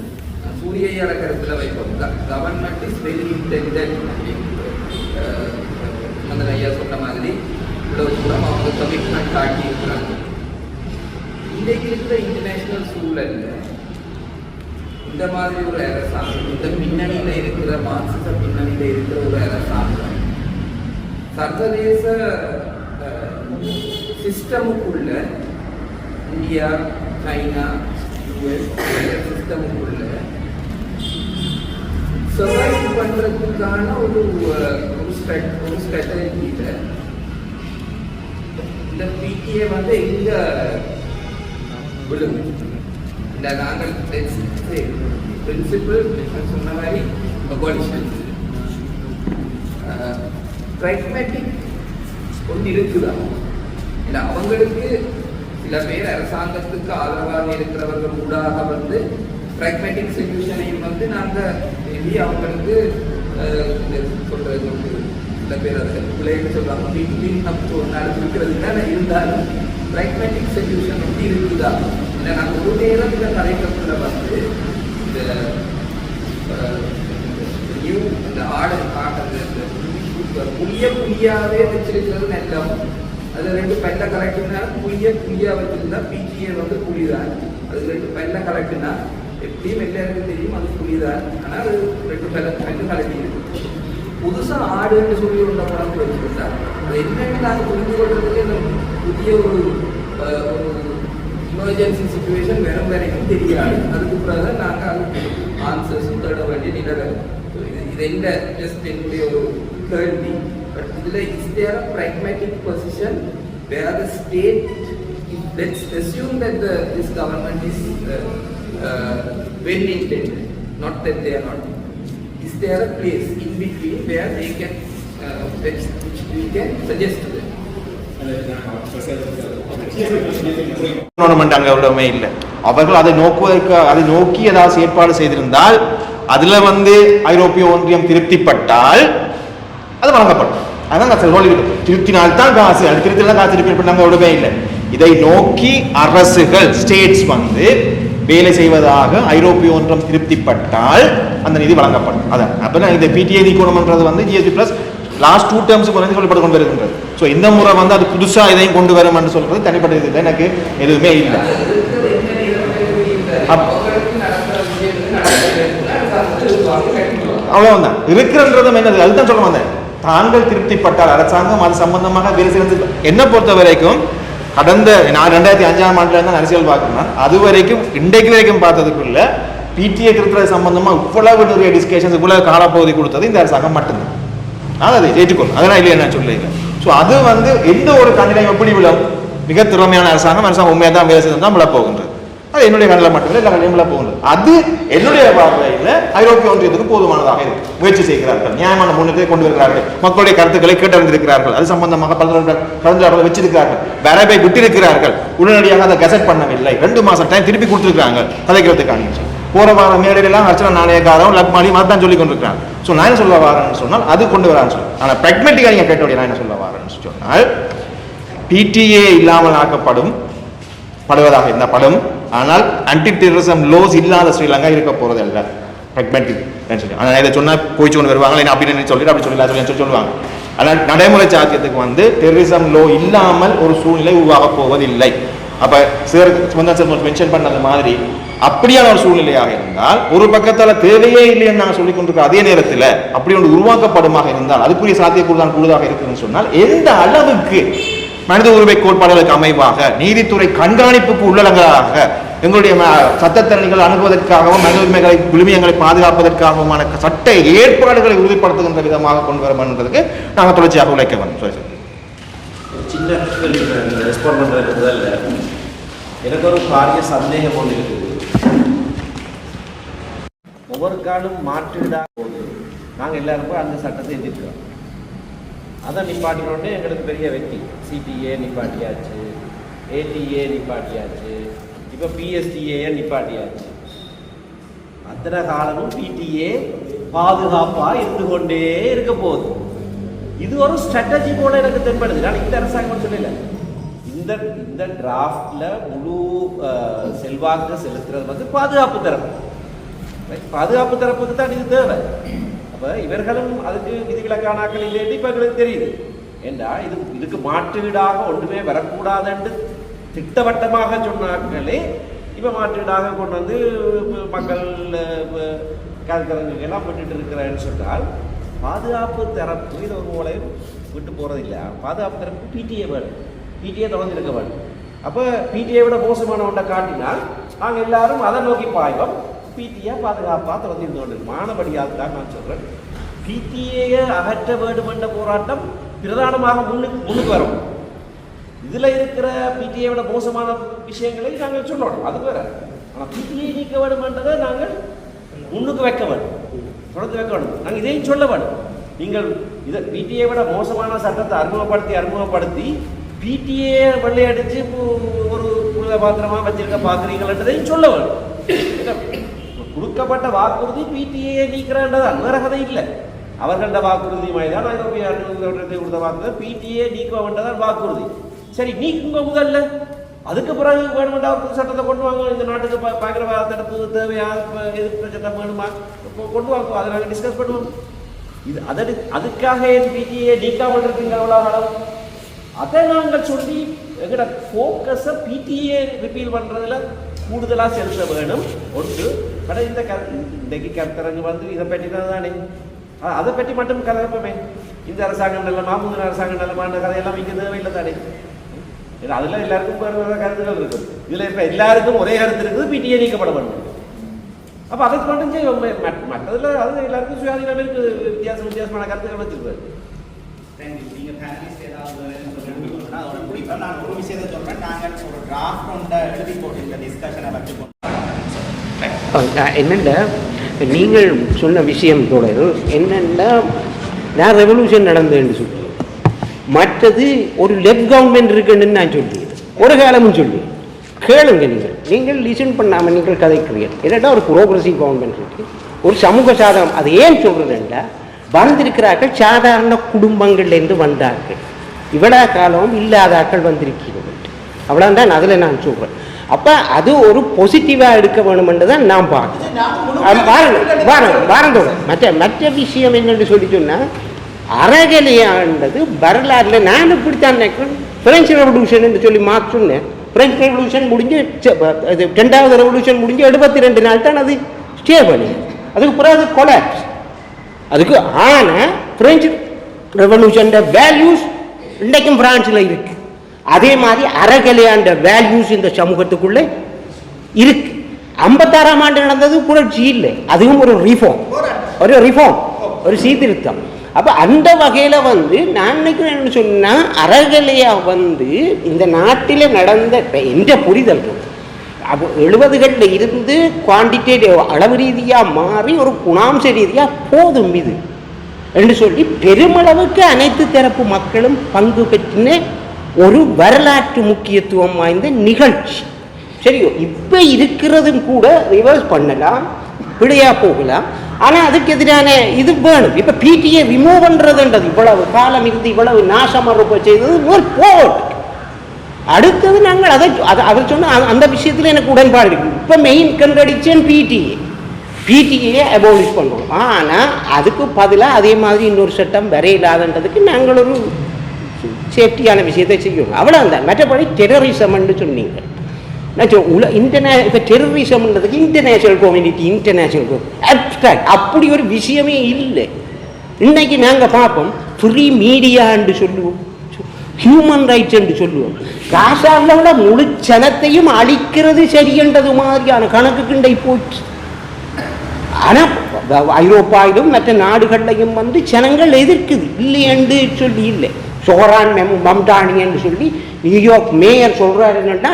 சூரியையான கருத்தில் வைப்போம். கவர்மெண்ட் இஸ் வெல் இன்டென்டட் அப்படின்னு ஐயா சொன்ன மாதிரி இவ்வளவு தூரம் அவங்க கமிட்மெண்ட் காட்டி இருக்கிறாங்க. இன்றைக்கு இருக்கிற இன்டர்நேஷனல் சூழல்ல இந்த மாதிரி ஒரு அரசாங்கம், இந்த பின்னணியில் இருக்கிற மார்க்சிச பின்னணியில் இருக்கிற ஒரு அரசாங்கம் சர்வதேச சிஸ்டமுக்குள்ள, இந்தியா, சைனா, யூஎஸ் சிஸ்டமுக்குள்ள சர்வைவ் பண்றதுக்கான ஒரு ஸ்ட்ராட்டஜியில இந்த பிடிஏ வந்து எங்க விழும். இந்த நாங்கள் பிரின்சிபல் சொன்ன மாதிரி அபாலிஷன் பிராக்மேட்டிக் ஒன்று இருக்குதா? இல்லை அவங்களுக்கு சில பேர் அரசாங்கத்துக்கு ஆதரவாக இருக்கிறவர்கள் ஊடாக வந்து பிராக்மேட்டிக் சொல்யூஷனையும் வந்து நாங்கள் மேபி அவங்களுக்கு சொல்றது சில பேர் அதை பிள்ளைன்னு சொல்லுவாங்க வீட்டிலையும் நம்ம ஒரு நாள் இருக்கிறது தானே, இருந்தாலும் பிராக்மேட்டிக் சொல்யூஷன் வந்து இருக்குதா? இல்லை நாங்கள் ஒரு நேரம் இந்த கலைக்கத்துல வந்து இந்த நியூ இந்த புளியாவே வச்சிருக்கிறது நெல்லம், அது 2 பெல்ல கலெக்ட்னா புளியா வச்சிருந்தா பிடிஏ வந்து புளிதான். அது 2 பெல்ல கலெக்ட்னா எப்படியும் எல்லாருக்கும் தெரியும் அது புளிதான். ஆனால் அது 2 பெல்ல கலெக்ட் இருக்கு. புதுசாக ஆடுன்னு சொல்லி உள்ள படம் வச்சுருந்தா அது என்னன்னு நாங்கள் புரிந்து கொள்றதுக்கு இந்த புதிய ஒரு எமர்ஜென்சி சுச்சுவேஷன் வெறும் வரைக்கும் தெரியாது. அதுக்கு பிறகு நாங்கள் அது ஆன்சர்ஸும் தேட வேண்டிய நிலை. இது என்ன ஜஸ்ட் என்னுடைய ஒரு கேள்வி. பட் இதில் is there a pragmatic position where the state, let's assume that this government is well intended, not that they are not. Is there a place in between where they can, which we can suggest to them? அங்கே இல்லை. அவர்கள் அதை நோக்குவதற்கு, அதை நோக்கி ஏதாவது செயற்பாடு செய்திருந்தால் அதில் வந்து ஐரோப்பிய ஒன்றியம் திருப்திப்பட்டால் அது வழங்கப்படும். அதான் சொல்லி திருப்தினால்தான் காசு, அது திருப்தினால் காசு திருப்பி நாங்கள் விடவே இல்லை. இதை நோக்கி அரசுகள் ஸ்டேட்ஸ் வந்து வேலை செய்வதாக ஐரோப்பிய ஒன்றியம் திருப்திப்பட்டால் அந்த நிதி வழங்கப்படும். அதான் அப்போ இந்த பிடிஏ நீக்கணும்ன்றது வந்து ஜிஎஸ்டி பிளஸ் லாஸ்ட் 2 டேர்ம்ஸ் வந்து சொல்லப்பட்டு கொண்டு வருகின்றது. ஸோ இந்த முறை வந்து அது புதுசாக இதையும் கொண்டு வரும்னு சொல்றது தனிப்பட்ட இது எனக்கு எதுவுமே இல்லை. அவ்வளவுதான் இருக்கிறன்றதும் என்னது, அதுதான் சொல்ல வந்தேன். தாங்கள் திருப்திப்பட்டால் அரசாங்கம் அது சம்பந்தமாக வேலை செய்வது. என்ன பொறுத்த வரைக்கும் கடந்த நான் 2005ஆம் ஆண்டுல இருந்து அரசியல் பார்க்கணும், அது வரைக்கும் இன்றைக்கு வரைக்கும் பார்த்ததுக்குள்ள பிடிஏ திருத்துறது சம்பந்தமா இவ்வளவு நிறைய டிஸ்கஷன்ஸ், இவ்வளவு காலப்பகுதி கொடுத்தது இந்த அரசாங்கம் மட்டும்தான். நான் அதை ஏற்றுக்கொள்ளும், அதெல்லாம் இல்லையா நான் சொல்ல. ஸோ அது வந்து எந்த ஒரு கண்டிப்பாக எப்படி விழும், மிக திறமையான அரசாங்கம் உண்மையாக தான் வேலை செய்து தான் விழ போகின்றது. அது என்னுடைய கண்ணில் மட்டுமில்லை, எல்லா கண்ணிலும் விழ போகின்றது. அது என்னுடைய பார்வையில் ஐரோப்பிய ஒன்றியத்துக்கு போதுமானதாக இருக்கு. முயற்சி செய்கிறார்கள், நியாயமான முன்னேற்றத்தை கொண்டு வருகிறார்கள், மக்களுடைய கருத்துக்களை கேட்டறிந்திருக்கிறார்கள், அது சம்பந்தமாக கலந்துரையாடலை வச்சிருக்கிறார்கள், வரைவை விட்டிருக்கிறார்கள், உடனடியாக அதை கெசட் பண்ணவில்லை, 2 மாசம் டைம் திருப்பி கொடுத்துருக்காங்க கதைக்கிறதுக்கான. போற வார மேடையெல்லாம் அர்ச்சனா நாணயக்காரம் லக்மாலி தான் சொல்லி கொண்டிருக்கிறாங்க. ஸோ நான் என்ன சொல்ல வாரேன்னு சொன்னால் அது கொண்டு வரான்னு சொல்லி, ஆனால் பிராக்மெட்டிக்காக நீங்கள் கேட்டோடைய நான் என்ன சொல்ல வாரேன்னு சொன்னால் PTA இல்லாமல் படுவதாக இருந்த படும், ஆனால் ஆன்டி டெரரிசம் லோஸ் இல்லாத ஸ்ரீலங்கா இருக்க போறது அல்ல. பிராக்மெட்டிக் சொல்லி ஆனால் இதை சொன்னால் போய் கொண்டு வருவாங்க, என்ன அப்படின்னு சொல்லிட்டு அப்படி சொல்லி சொல்லுவாங்க. ஆனால் நடைமுறை சாத்தியத்துக்கு வந்து டெரரிசம் லோ இல்லாமல் ஒரு சூழ்நிலை உருவாக போவதில்லை. அப்ப மென்ஷன் பண்ணது மாதிரி அப்படியான ஒரு சூழ்நிலையாக இருந்தால் ஒரு பக்கத்தால தேவையே இல்லைன்னு நாங்கள் சொல்லிக் கொண்டிருக்கிற அதே நேரத்தில் அப்படி ஒன்று உருவாக்கப்படுமாக இருந்தால் அதுக்குரிய சாத்தியக்கூறு தான் கூடுதலாக இருக்குதுன்னு சொன்னால் எந்த அளவுக்கு மனித உரிமை கோட்பாடுகளுக்கு அமைவாக நீதித்துறை கண்காணிப்புக்கு உள்ளடங்களாக எங்களுடைய சட்டத்தரணிகள் அணுகுவதற்காகவும் மனித உரிமைகளை விழுமியங்களை பாதுகாப்பதற்காகவுமான சட்ட ஏற்பாடுகளை உறுதிப்படுத்துகின்ற விதமாக கொண்டு வர என்றதுக்கு நாங்கள் தொடர்ச்சியாக உழைக்க வேண்டும். சின்ன ரெஸ்பாண்ட் பண்ணுறது முதல்ல எனக்கு ஒரு பாரிய சந்தேகம் ஒன்று இருக்குது. ஒவ்வொரு காலம் மாற்றிடா போது நாங்கள் எல்லாருக்கும் அந்த சட்டத்தை எதிர்க்கிறோம். அதை நிப்பாட்டினோடனே எங்களுக்கு பெரிய வெற்றி. CTA நிப்பாட்டியாச்சு, ATA நிப்பாட்டியாச்சு, இப்போ PSTA நிப்பாட்டியாச்சு. அத்தனை காலமும் PTA பாதுகாப்பாக இருந்து கொண்டே இருக்க போகுது. இது ஒரு ஸ்ட்ராட்டஜி போல எனக்கு தென்படுது. நான் இந்த அரசாங்கம் சொல்லல, இந்த டிராஃப்ட்ல முழு செல்வாக்கு செலுத்துறது வந்து பாதுகாப்பு தரப்பு. பாதுகாப்பு தரப்புக்கு தான் இது தேவை. அப்ப இவர்களும் அதுக்கு விதிவிலக்கானாக்கள் இல்லைன்னு இப்ப எங்களுக்கு தெரியுது. ஏண்டா இதுக்கு மாற்றீடாக ஒன்றுமே வரக்கூடாதுன்னு திட்டவட்டமாக சொன்னாங்களே இப்ப மாற்றீடாக கொண்டு வந்து மக்கள் கருத்தரங்குகள்லாம் விட்டுட்டு இருக்கிறேன்னு சொன்னால் பாதுகாப்பு தரப்பு இது ஒரு மூலையும் விட்டு போறதில்லை. பாதுகாப்பு தரப்பு PTA வேணும், PTA தொடர்ந்து இருக்க வேண்டும். அப்போ PTA விட மோசமான ஒன்றை காட்டினால் நாங்கள் எல்லாரும் அதை நோக்கி பாய்வோம். PTA பாதுகாப்பாக தொடர்ந்து இருந்து கொண்டு மாணவடியாக தான் நான் சொல்கிறேன். PTA அகற்ற வேண்டும் என்ற போராட்டம் பிரதானமாக முன்னுக்கு வரும். இதில் இருக்கிற PTA விட மோசமான விஷயங்களை நாங்கள் சொல்லணும், அது வேற. ஆனால் PTA நீக்க வேண்டும் என்றதை நாங்கள் முன்னுக்கு வைக்க வேண்டும், தொடர்ந்து வைக்க வேண்டும். நாங்கள் இதையும் சொல்ல வேண்டும். நீங்கள் இதை PTA விட மோசமான சட்டத்தை அறிமுகப்படுத்தி PTA வெள்ளையடிச்சு ஒரு புனித பாத்திரமாக வச்சிருக்க பார்க்குறீங்களன்றதையும் சொல்ல வேண்டும். கொடுக்கப்பட்ட வாக்குறுதி PTA நீக்கிறன்றதான், வேற கதை இல்லை. அவர்கள வாக்குறுதி மாதிரி தான் கொடுத்த வாக்குறுதி PTA நீக்க வேண்டதான் வாக்குறுதி. சரி, நீக்குங்க முதல்ல, அதுக்கு பிறகு வேணுமெண்டா ஒரு சட்டத்தை கொண்டு வாங்க. இந்த நாட்டுக்கு பயங்கரவாத தடுப்பு தேவையா, எதிர்ப்பு சட்டம் வேணுமா, கொண்டு வாங்க. அதை நாங்கள் டிஸ்கஸ் பண்ணுவோம். இது அதுக்காக PTA நீக்காமல் இருக்கீங்க அளவு அதை நாங்கள் சொல்லி எங்கட ஃபோக்கஸை PTA ரிப்பீல் பண்ணுறதுல கூடுதலாக செலுத்த வேணும். ஒன்று கடை இன்றைக்கு கருத்தரங்கு வந்து இதை பற்றி தான் தானே, அதை பற்றி மட்டும் கலப்பமே. இந்த அரசாங்கம் நல்லமா, முந்தின அரசாங்கம் நல்லமான கதையெல்லாம் இங்கே தேவையில்லை தானே. ஏன்னா அதில் எல்லாருக்கும் வேறு வேறு கருத்துக்கள் இருக்குது. இதில் இருக்கிற எல்லாருக்கும் ஒரே கருத்து இருக்குது, PTA நீக்கப்பட வேண்டும். அப்போ அதுக்கு மட்டும் செய்யும். மற்றதில் அது எல்லாருக்கும் சுயாதீனம் இருக்குது, வித்தியாசமான கருத்துக்கள் வச்சுருக்காரு. நான் ஒரு விஷயத்தை சொல்றேன். நாங்கள் ஒரு டிராஃப்ட் ஒன்றை எழுதி போட்டு இந்த டிஸ்கஷனை வச்சுக்கோங்க. என்னென்ன நீங்கள் சொன்ன விஷயம் தொடர் என்னென்னா, நான் ரெவல்யூஷன் நடந்ததுன்னு சொல்லி மற்றது ஒரு லெஃப்ட் கவர்மெண்ட் இருக்குன்னு நான் சொல்லி ஒரு காலமும் சொல்லி கேளுங்க. நீங்கள் லிசன் பண்ணாமல் நீங்கள் கதைக்கிறீர்கள். என்னென்னா ஒரு ப்ரோக்ரஸிவ் கவர்மெண்ட் இருக்கு, ஒரு சமூக சாதகம். அது ஏன் சொல்கிறேன்டா, வந்திருக்கிறார்கள் சாதாரண குடும்பங்கள்லேருந்து வந்தார்கள், இவ்வளோ காலம் இல்லாத ஆக்கள் வந்திருக்கிறது. அவ்வளோதான் அதில் நான் சொல்கிறேன். அப்போ அது ஒரு பாசிட்டிவாக எடுக்க வேணுமென்று தான் நான் பார்க்குறேன். வாரந்தோட மற்ற விஷயம் என்னென்னு சொல்லி சொன்னால், அறகலையானது வரலாறுல நான் இப்படித்தான் நினைக்கிறேன். பிரெஞ்சு ரெவல்யூஷன் என்று சொல்லி சொன்னேன். பிரெஞ்சு ரெவல்யூஷன் முடிஞ்சு 2வது ரெவல்யூஷன் முடிஞ்சு 72 நாள் தான் அது ஸ்டே பண்ணி, அதுக்கு பிறகு அது கொலாப்ஸ். அதுக்கு ஆனால் பிரெஞ்சு ரெவல்யூஷன் வேல்யூஸ் இன்றைக்கும் பிரான்ஸில் இருக்கு. அதே மாதிரி அறகலையாண்ட வேல்யூஸ் இந்த சமூகத்துக்குள்ளே இருக்கு. 56ஆம் ஆண்டு நடந்தது புரட்சி இல்லை, அதுவும் ஒரு ரிஃபார்ம், ஒரு சீர்திருத்தம். அப்போ அந்த வகையில் நான் நினைக்கிறேன்னு சொன்னால் அறகலையாக இந்த நாட்டில் நடந்த என்ற புரிதல் அப்போ 70களில் இருந்து குவான்டிட்டேட்டிவ் அளவு ரீதியாக மாறி ஒரு குணாம்ச ரீதியாக போதும் இது என்று சொல்லி பெருமளவுக்கு அனைத்து தரப்பு மக்களும் பங்கு பெற்றின ஒரு வரலாற்று முக்கியத்துவம் வாய்ந்த நிகழ்ச்சி. சரியோ, இப்போ இருக்கிறதும் கூட ரிவர்ஸ் பண்ணலாம், பிழையாக போகலாம். ஆனால் அதுக்கு எதிரான இது வேணும். இப்போ பிடிஏ ரிமூவ் பண்ணுறதுன்றது இவ்வளவு காலம் இருந்து இவ்வளவு நாசமறுப்பை செய்தது போட்டு அடுத்தது நாங்கள் அதை சொன்ன அந்த விஷயத்தில் எனக்கு உடன்பாடு இருக்குது. இப்போ மெயின் கண்கடிச்சேன் பிடிஏ அபோலிஷ் பண்ணுறோம். ஆனால் அதுக்கு பதிலாக அதே மாதிரி இன்னொரு சட்டம் வரையில்லாதன்றதுக்கு நாங்கள் ஒரு சேஃப்டியான விஷயத்தை செய்யணும், அவ்வளோதான். மற்றபடி டெரரிசம்னு சொன்னீங்க. இப்போ டெரரிசம்ன்றதுக்கு இன்டர்நேஷனல் கம்யூனிட்டி அப்ஸ்ட்ராக்ட் அப்படி ஒரு விஷயமே இல்லை. இன்னைக்கு நாங்கள் பார்ப்போம் ஃப்ரீ மீடியான்னு சொல்லுவோம், ஹியூமன் ரைட்ஸ் என்று சொல்லுவோம். காசாவில் முழு ஜனத்தையும் அழிக்கிறது சரியன்றது மாதிரியான கணக்குக்கிண்டை போச்சு. ஆனால் ஐரோப்பாவிலும் மற்ற நாடுகள்லையும் ஜனங்கள் எதிர்க்குது, இல்லை என்று சொல்லி இல்லை. சோரான் மம்டானி என்று சொல்லி நியூயார்க் மேயர் சொல்கிறாரு என்னன்னா,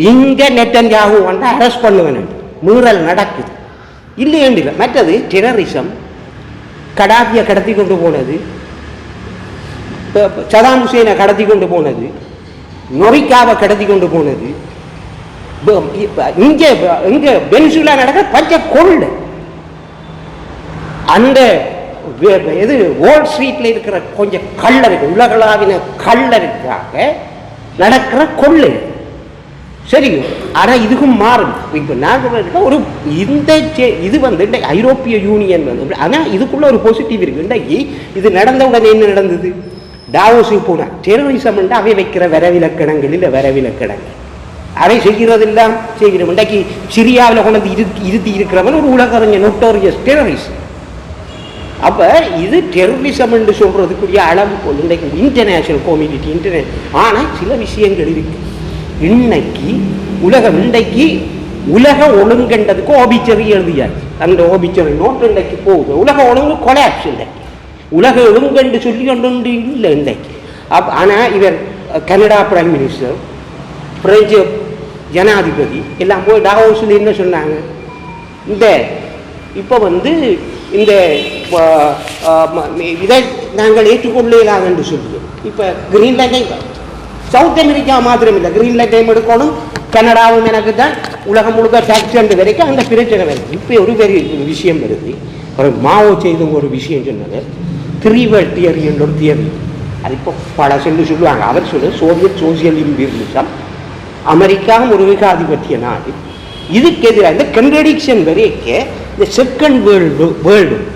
இங்கே நெட்டன்யாகு அரெஸ்ட் பண்ணுவேன், மீறல் நடக்குது, இல்லை என்று இல்லை. மற்றது டெரரிசம், கடாபியை கடத்தி கொண்டு போனது, சதாம் ஹுசேனை கடத்தி கொண்டு போனது, நொரிக்காவை கடத்தி கொண்டு போனது, இங்கே வெனிசுலா நடக்க பச்சை கொள்ளை. அந்த இது வால் ஸ்ட்ரீட்ல இருக்கிற கொஞ்சம் கள்ளருக்கு, உலகளாவின கள்ளருக்காக நடக்கிற கொள்ளை. சரி, ஆனால் இதுக்கும் மாறும். இப்போ நாங்கள் ஒரு இந்த இது ஐரோப்பிய யூனியன் ஆனால் இதுக்குள்ள ஒரு பாசிட்டிவ் இருக்கு. இன்றைக்கு இது நடந்த உடனே என்ன நடந்தது? டாவோஸுக்கு போனால் டெரரிசம் அவை வைக்கிற வரவிலக்கணங்களில் வரவிலக்கணங்கள் அவை செய்கிறதெல்லாம் செய்கிறோம். இன்றைக்கு சிரியாவில் கொண்டு இருத்தி இருக்கிறவன் ஒரு உலகறிஞர் நோட்டோரியஸ் டெரரிஸ்ட். அப்போ இது டெரரிசம் என்று சொல்கிறதுக்குரிய அளவு இன்றைக்கு இன்டர்நேஷ்னல் கம்யூனிட்டி ஆனால் சில விஷயங்கள் இருக்கு. இன்னைக்கு உலக ஒழுங்கன்றதுக்கு ஓபிச்சரி எழுதியாச்சு. அந்த ஓபிச்சரி நோட்டு இன்றைக்கு போகுது. உலக ஒழுங்கு கொலாப்ஸ் இன்றைக்கு. உலக ஒழுங்கென்று சொல்லி ஒன்று இல்லை இன்றைக்கு. ஆனால் இவர் கனடா பிரைம் மினிஸ்டர், பிரெஞ்சு ஜனாதிபதி எல்லாம் போய் டாவோஸில் என்ன சொன்னாங்க? இப்போ இந்த இதை நாங்கள் ஏற்றுக்கொள்ளலாம் என்று சொல்லுவோம். இப்போ கிரீன்லேண்டை சவுத் அமெரிக்கா மாத்திரம் இல்லை, கிரீன்லேண்டையும் எடுக்கணும், கனடாவும் எனக்கு தான் உலகம் முழுக்க டாக்ஸ் என்று வரைக்கும் அந்த பிரச்சனை வருது. இப்போ ஒரு பெரிய விஷயம் வருது. ஒரு மாவோ செய்த ஒரு விஷயம் சொன்னது, 3 வேர்ல்ட் தியரி என்ற ஒரு தியரி. அது இப்போ பல சொல்லுவாங்க. அவர் சோவியத் சோசியல் இம்பீரியலிசம், அமெரிக்காவும் ஒரு ஏகாதிபத்திய நாடு, இதுக்கு எதிராக இந்த கன்ட்ரடிக்ஷன் வரைக்க இந்த செகண்ட் வேர்ல்டு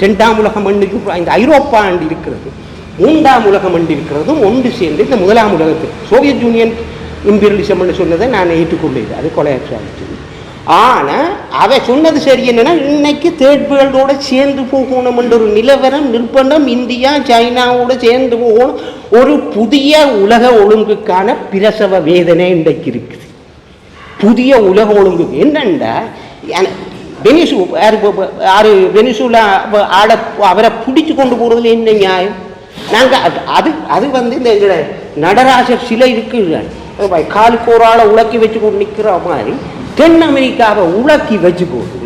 2ஆம் உலகம் அண்டுக்கு இந்த ஐரோப்பா ஆண்டு இருக்கிறது, 3ஆம் உலகம் அண்டு இருக்கிறதும் ஒன்று சேர்ந்து இந்த 1ஆம் உலகத்துக்கு சோவியத் யூனியன் இம்பீரியலிசம்னு சொன்னதை நான் ஏற்றுக்கொள்ளது. அது கொலையாட்சி ஆகிடுச்சு. ஆனால் அவை சொன்னது சரி என்னன்னா, இன்னைக்கு தேர்ட் வேர்ல்டோட சேர்ந்து போகணும் என்ற ஒரு நிலவரம் நிர்பந்தம் இந்தியா சைனாவோட சேர்ந்து போகணும். ஒரு புதிய உலக ஒழுங்குக்கான பிரசவ வேதனை இன்றைக்கு இருக்குது. புதிய உலக ஒழுங்கு என்னண்டா, வெனிசுலா அவரை பிடிச்சு கொண்டு போகிறதுல என்ன நியாயம்? நாங்கள் அது இந்த நடராஜர் சிலை இருக்குல்ல, காலுக்கு ஒரு ஆளை உலக்கி வச்சு கொண்டு நிற்கிற மாதிரி தென் அமெரிக்காவை உலக்கி வச்சு கொண்டு,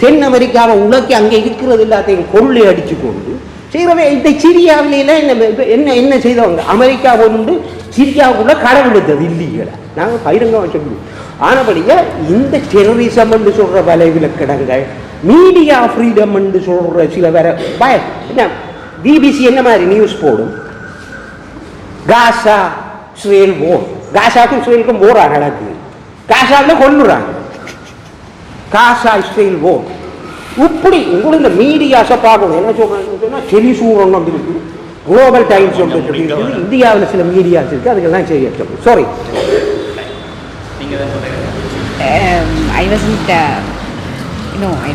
தென் அமெரிக்காவை உலக்கி அங்கே இருக்கிறது எல்லாத்தையும் கொள்ளை அடிச்சு கொண்டு செய்கிறவே. இந்த சிரியாவில என்ன செய்தவங்க? அமெரிக்கா கொண்டு சிரியாவுக்குள்ள கடவுளுத்தது இல்லைங்களா? நாங்கள் பகிரங்கமாக சொல்லுவோம். ஆனபடியே இந்த டெரரிசம் என்று சொல்கிற வலைவிலக்கணங்கள், மீடியா ஃப்ரீடம் என்று சொல்கிற சில வேற என்ன பிபிசி என்ன மாதிரி நியூஸ் போடும், காசா இஸ்ரேல் போர், காசாவுக்கும் இஸ்ரேலுக்கும் போரா நடக்குது, காசாவில் கொல்லுறாங்க, காசா இஸ்ரேல் போர். இப்படி உங்களுக்கு மீடியாஸை பார்க்கணும். என்ன சொல்கிறாங்கன்னு சொன்னால் டெலிசூரன் வந்து இருக்குது, குளோபல் டைம்ஸ் வந்து இருக்குது, இந்தியாவில் சில மீடியாஸ் இருக்குது, அதுக்கெல்லாம் செய்ய சாரி. I wasn't, I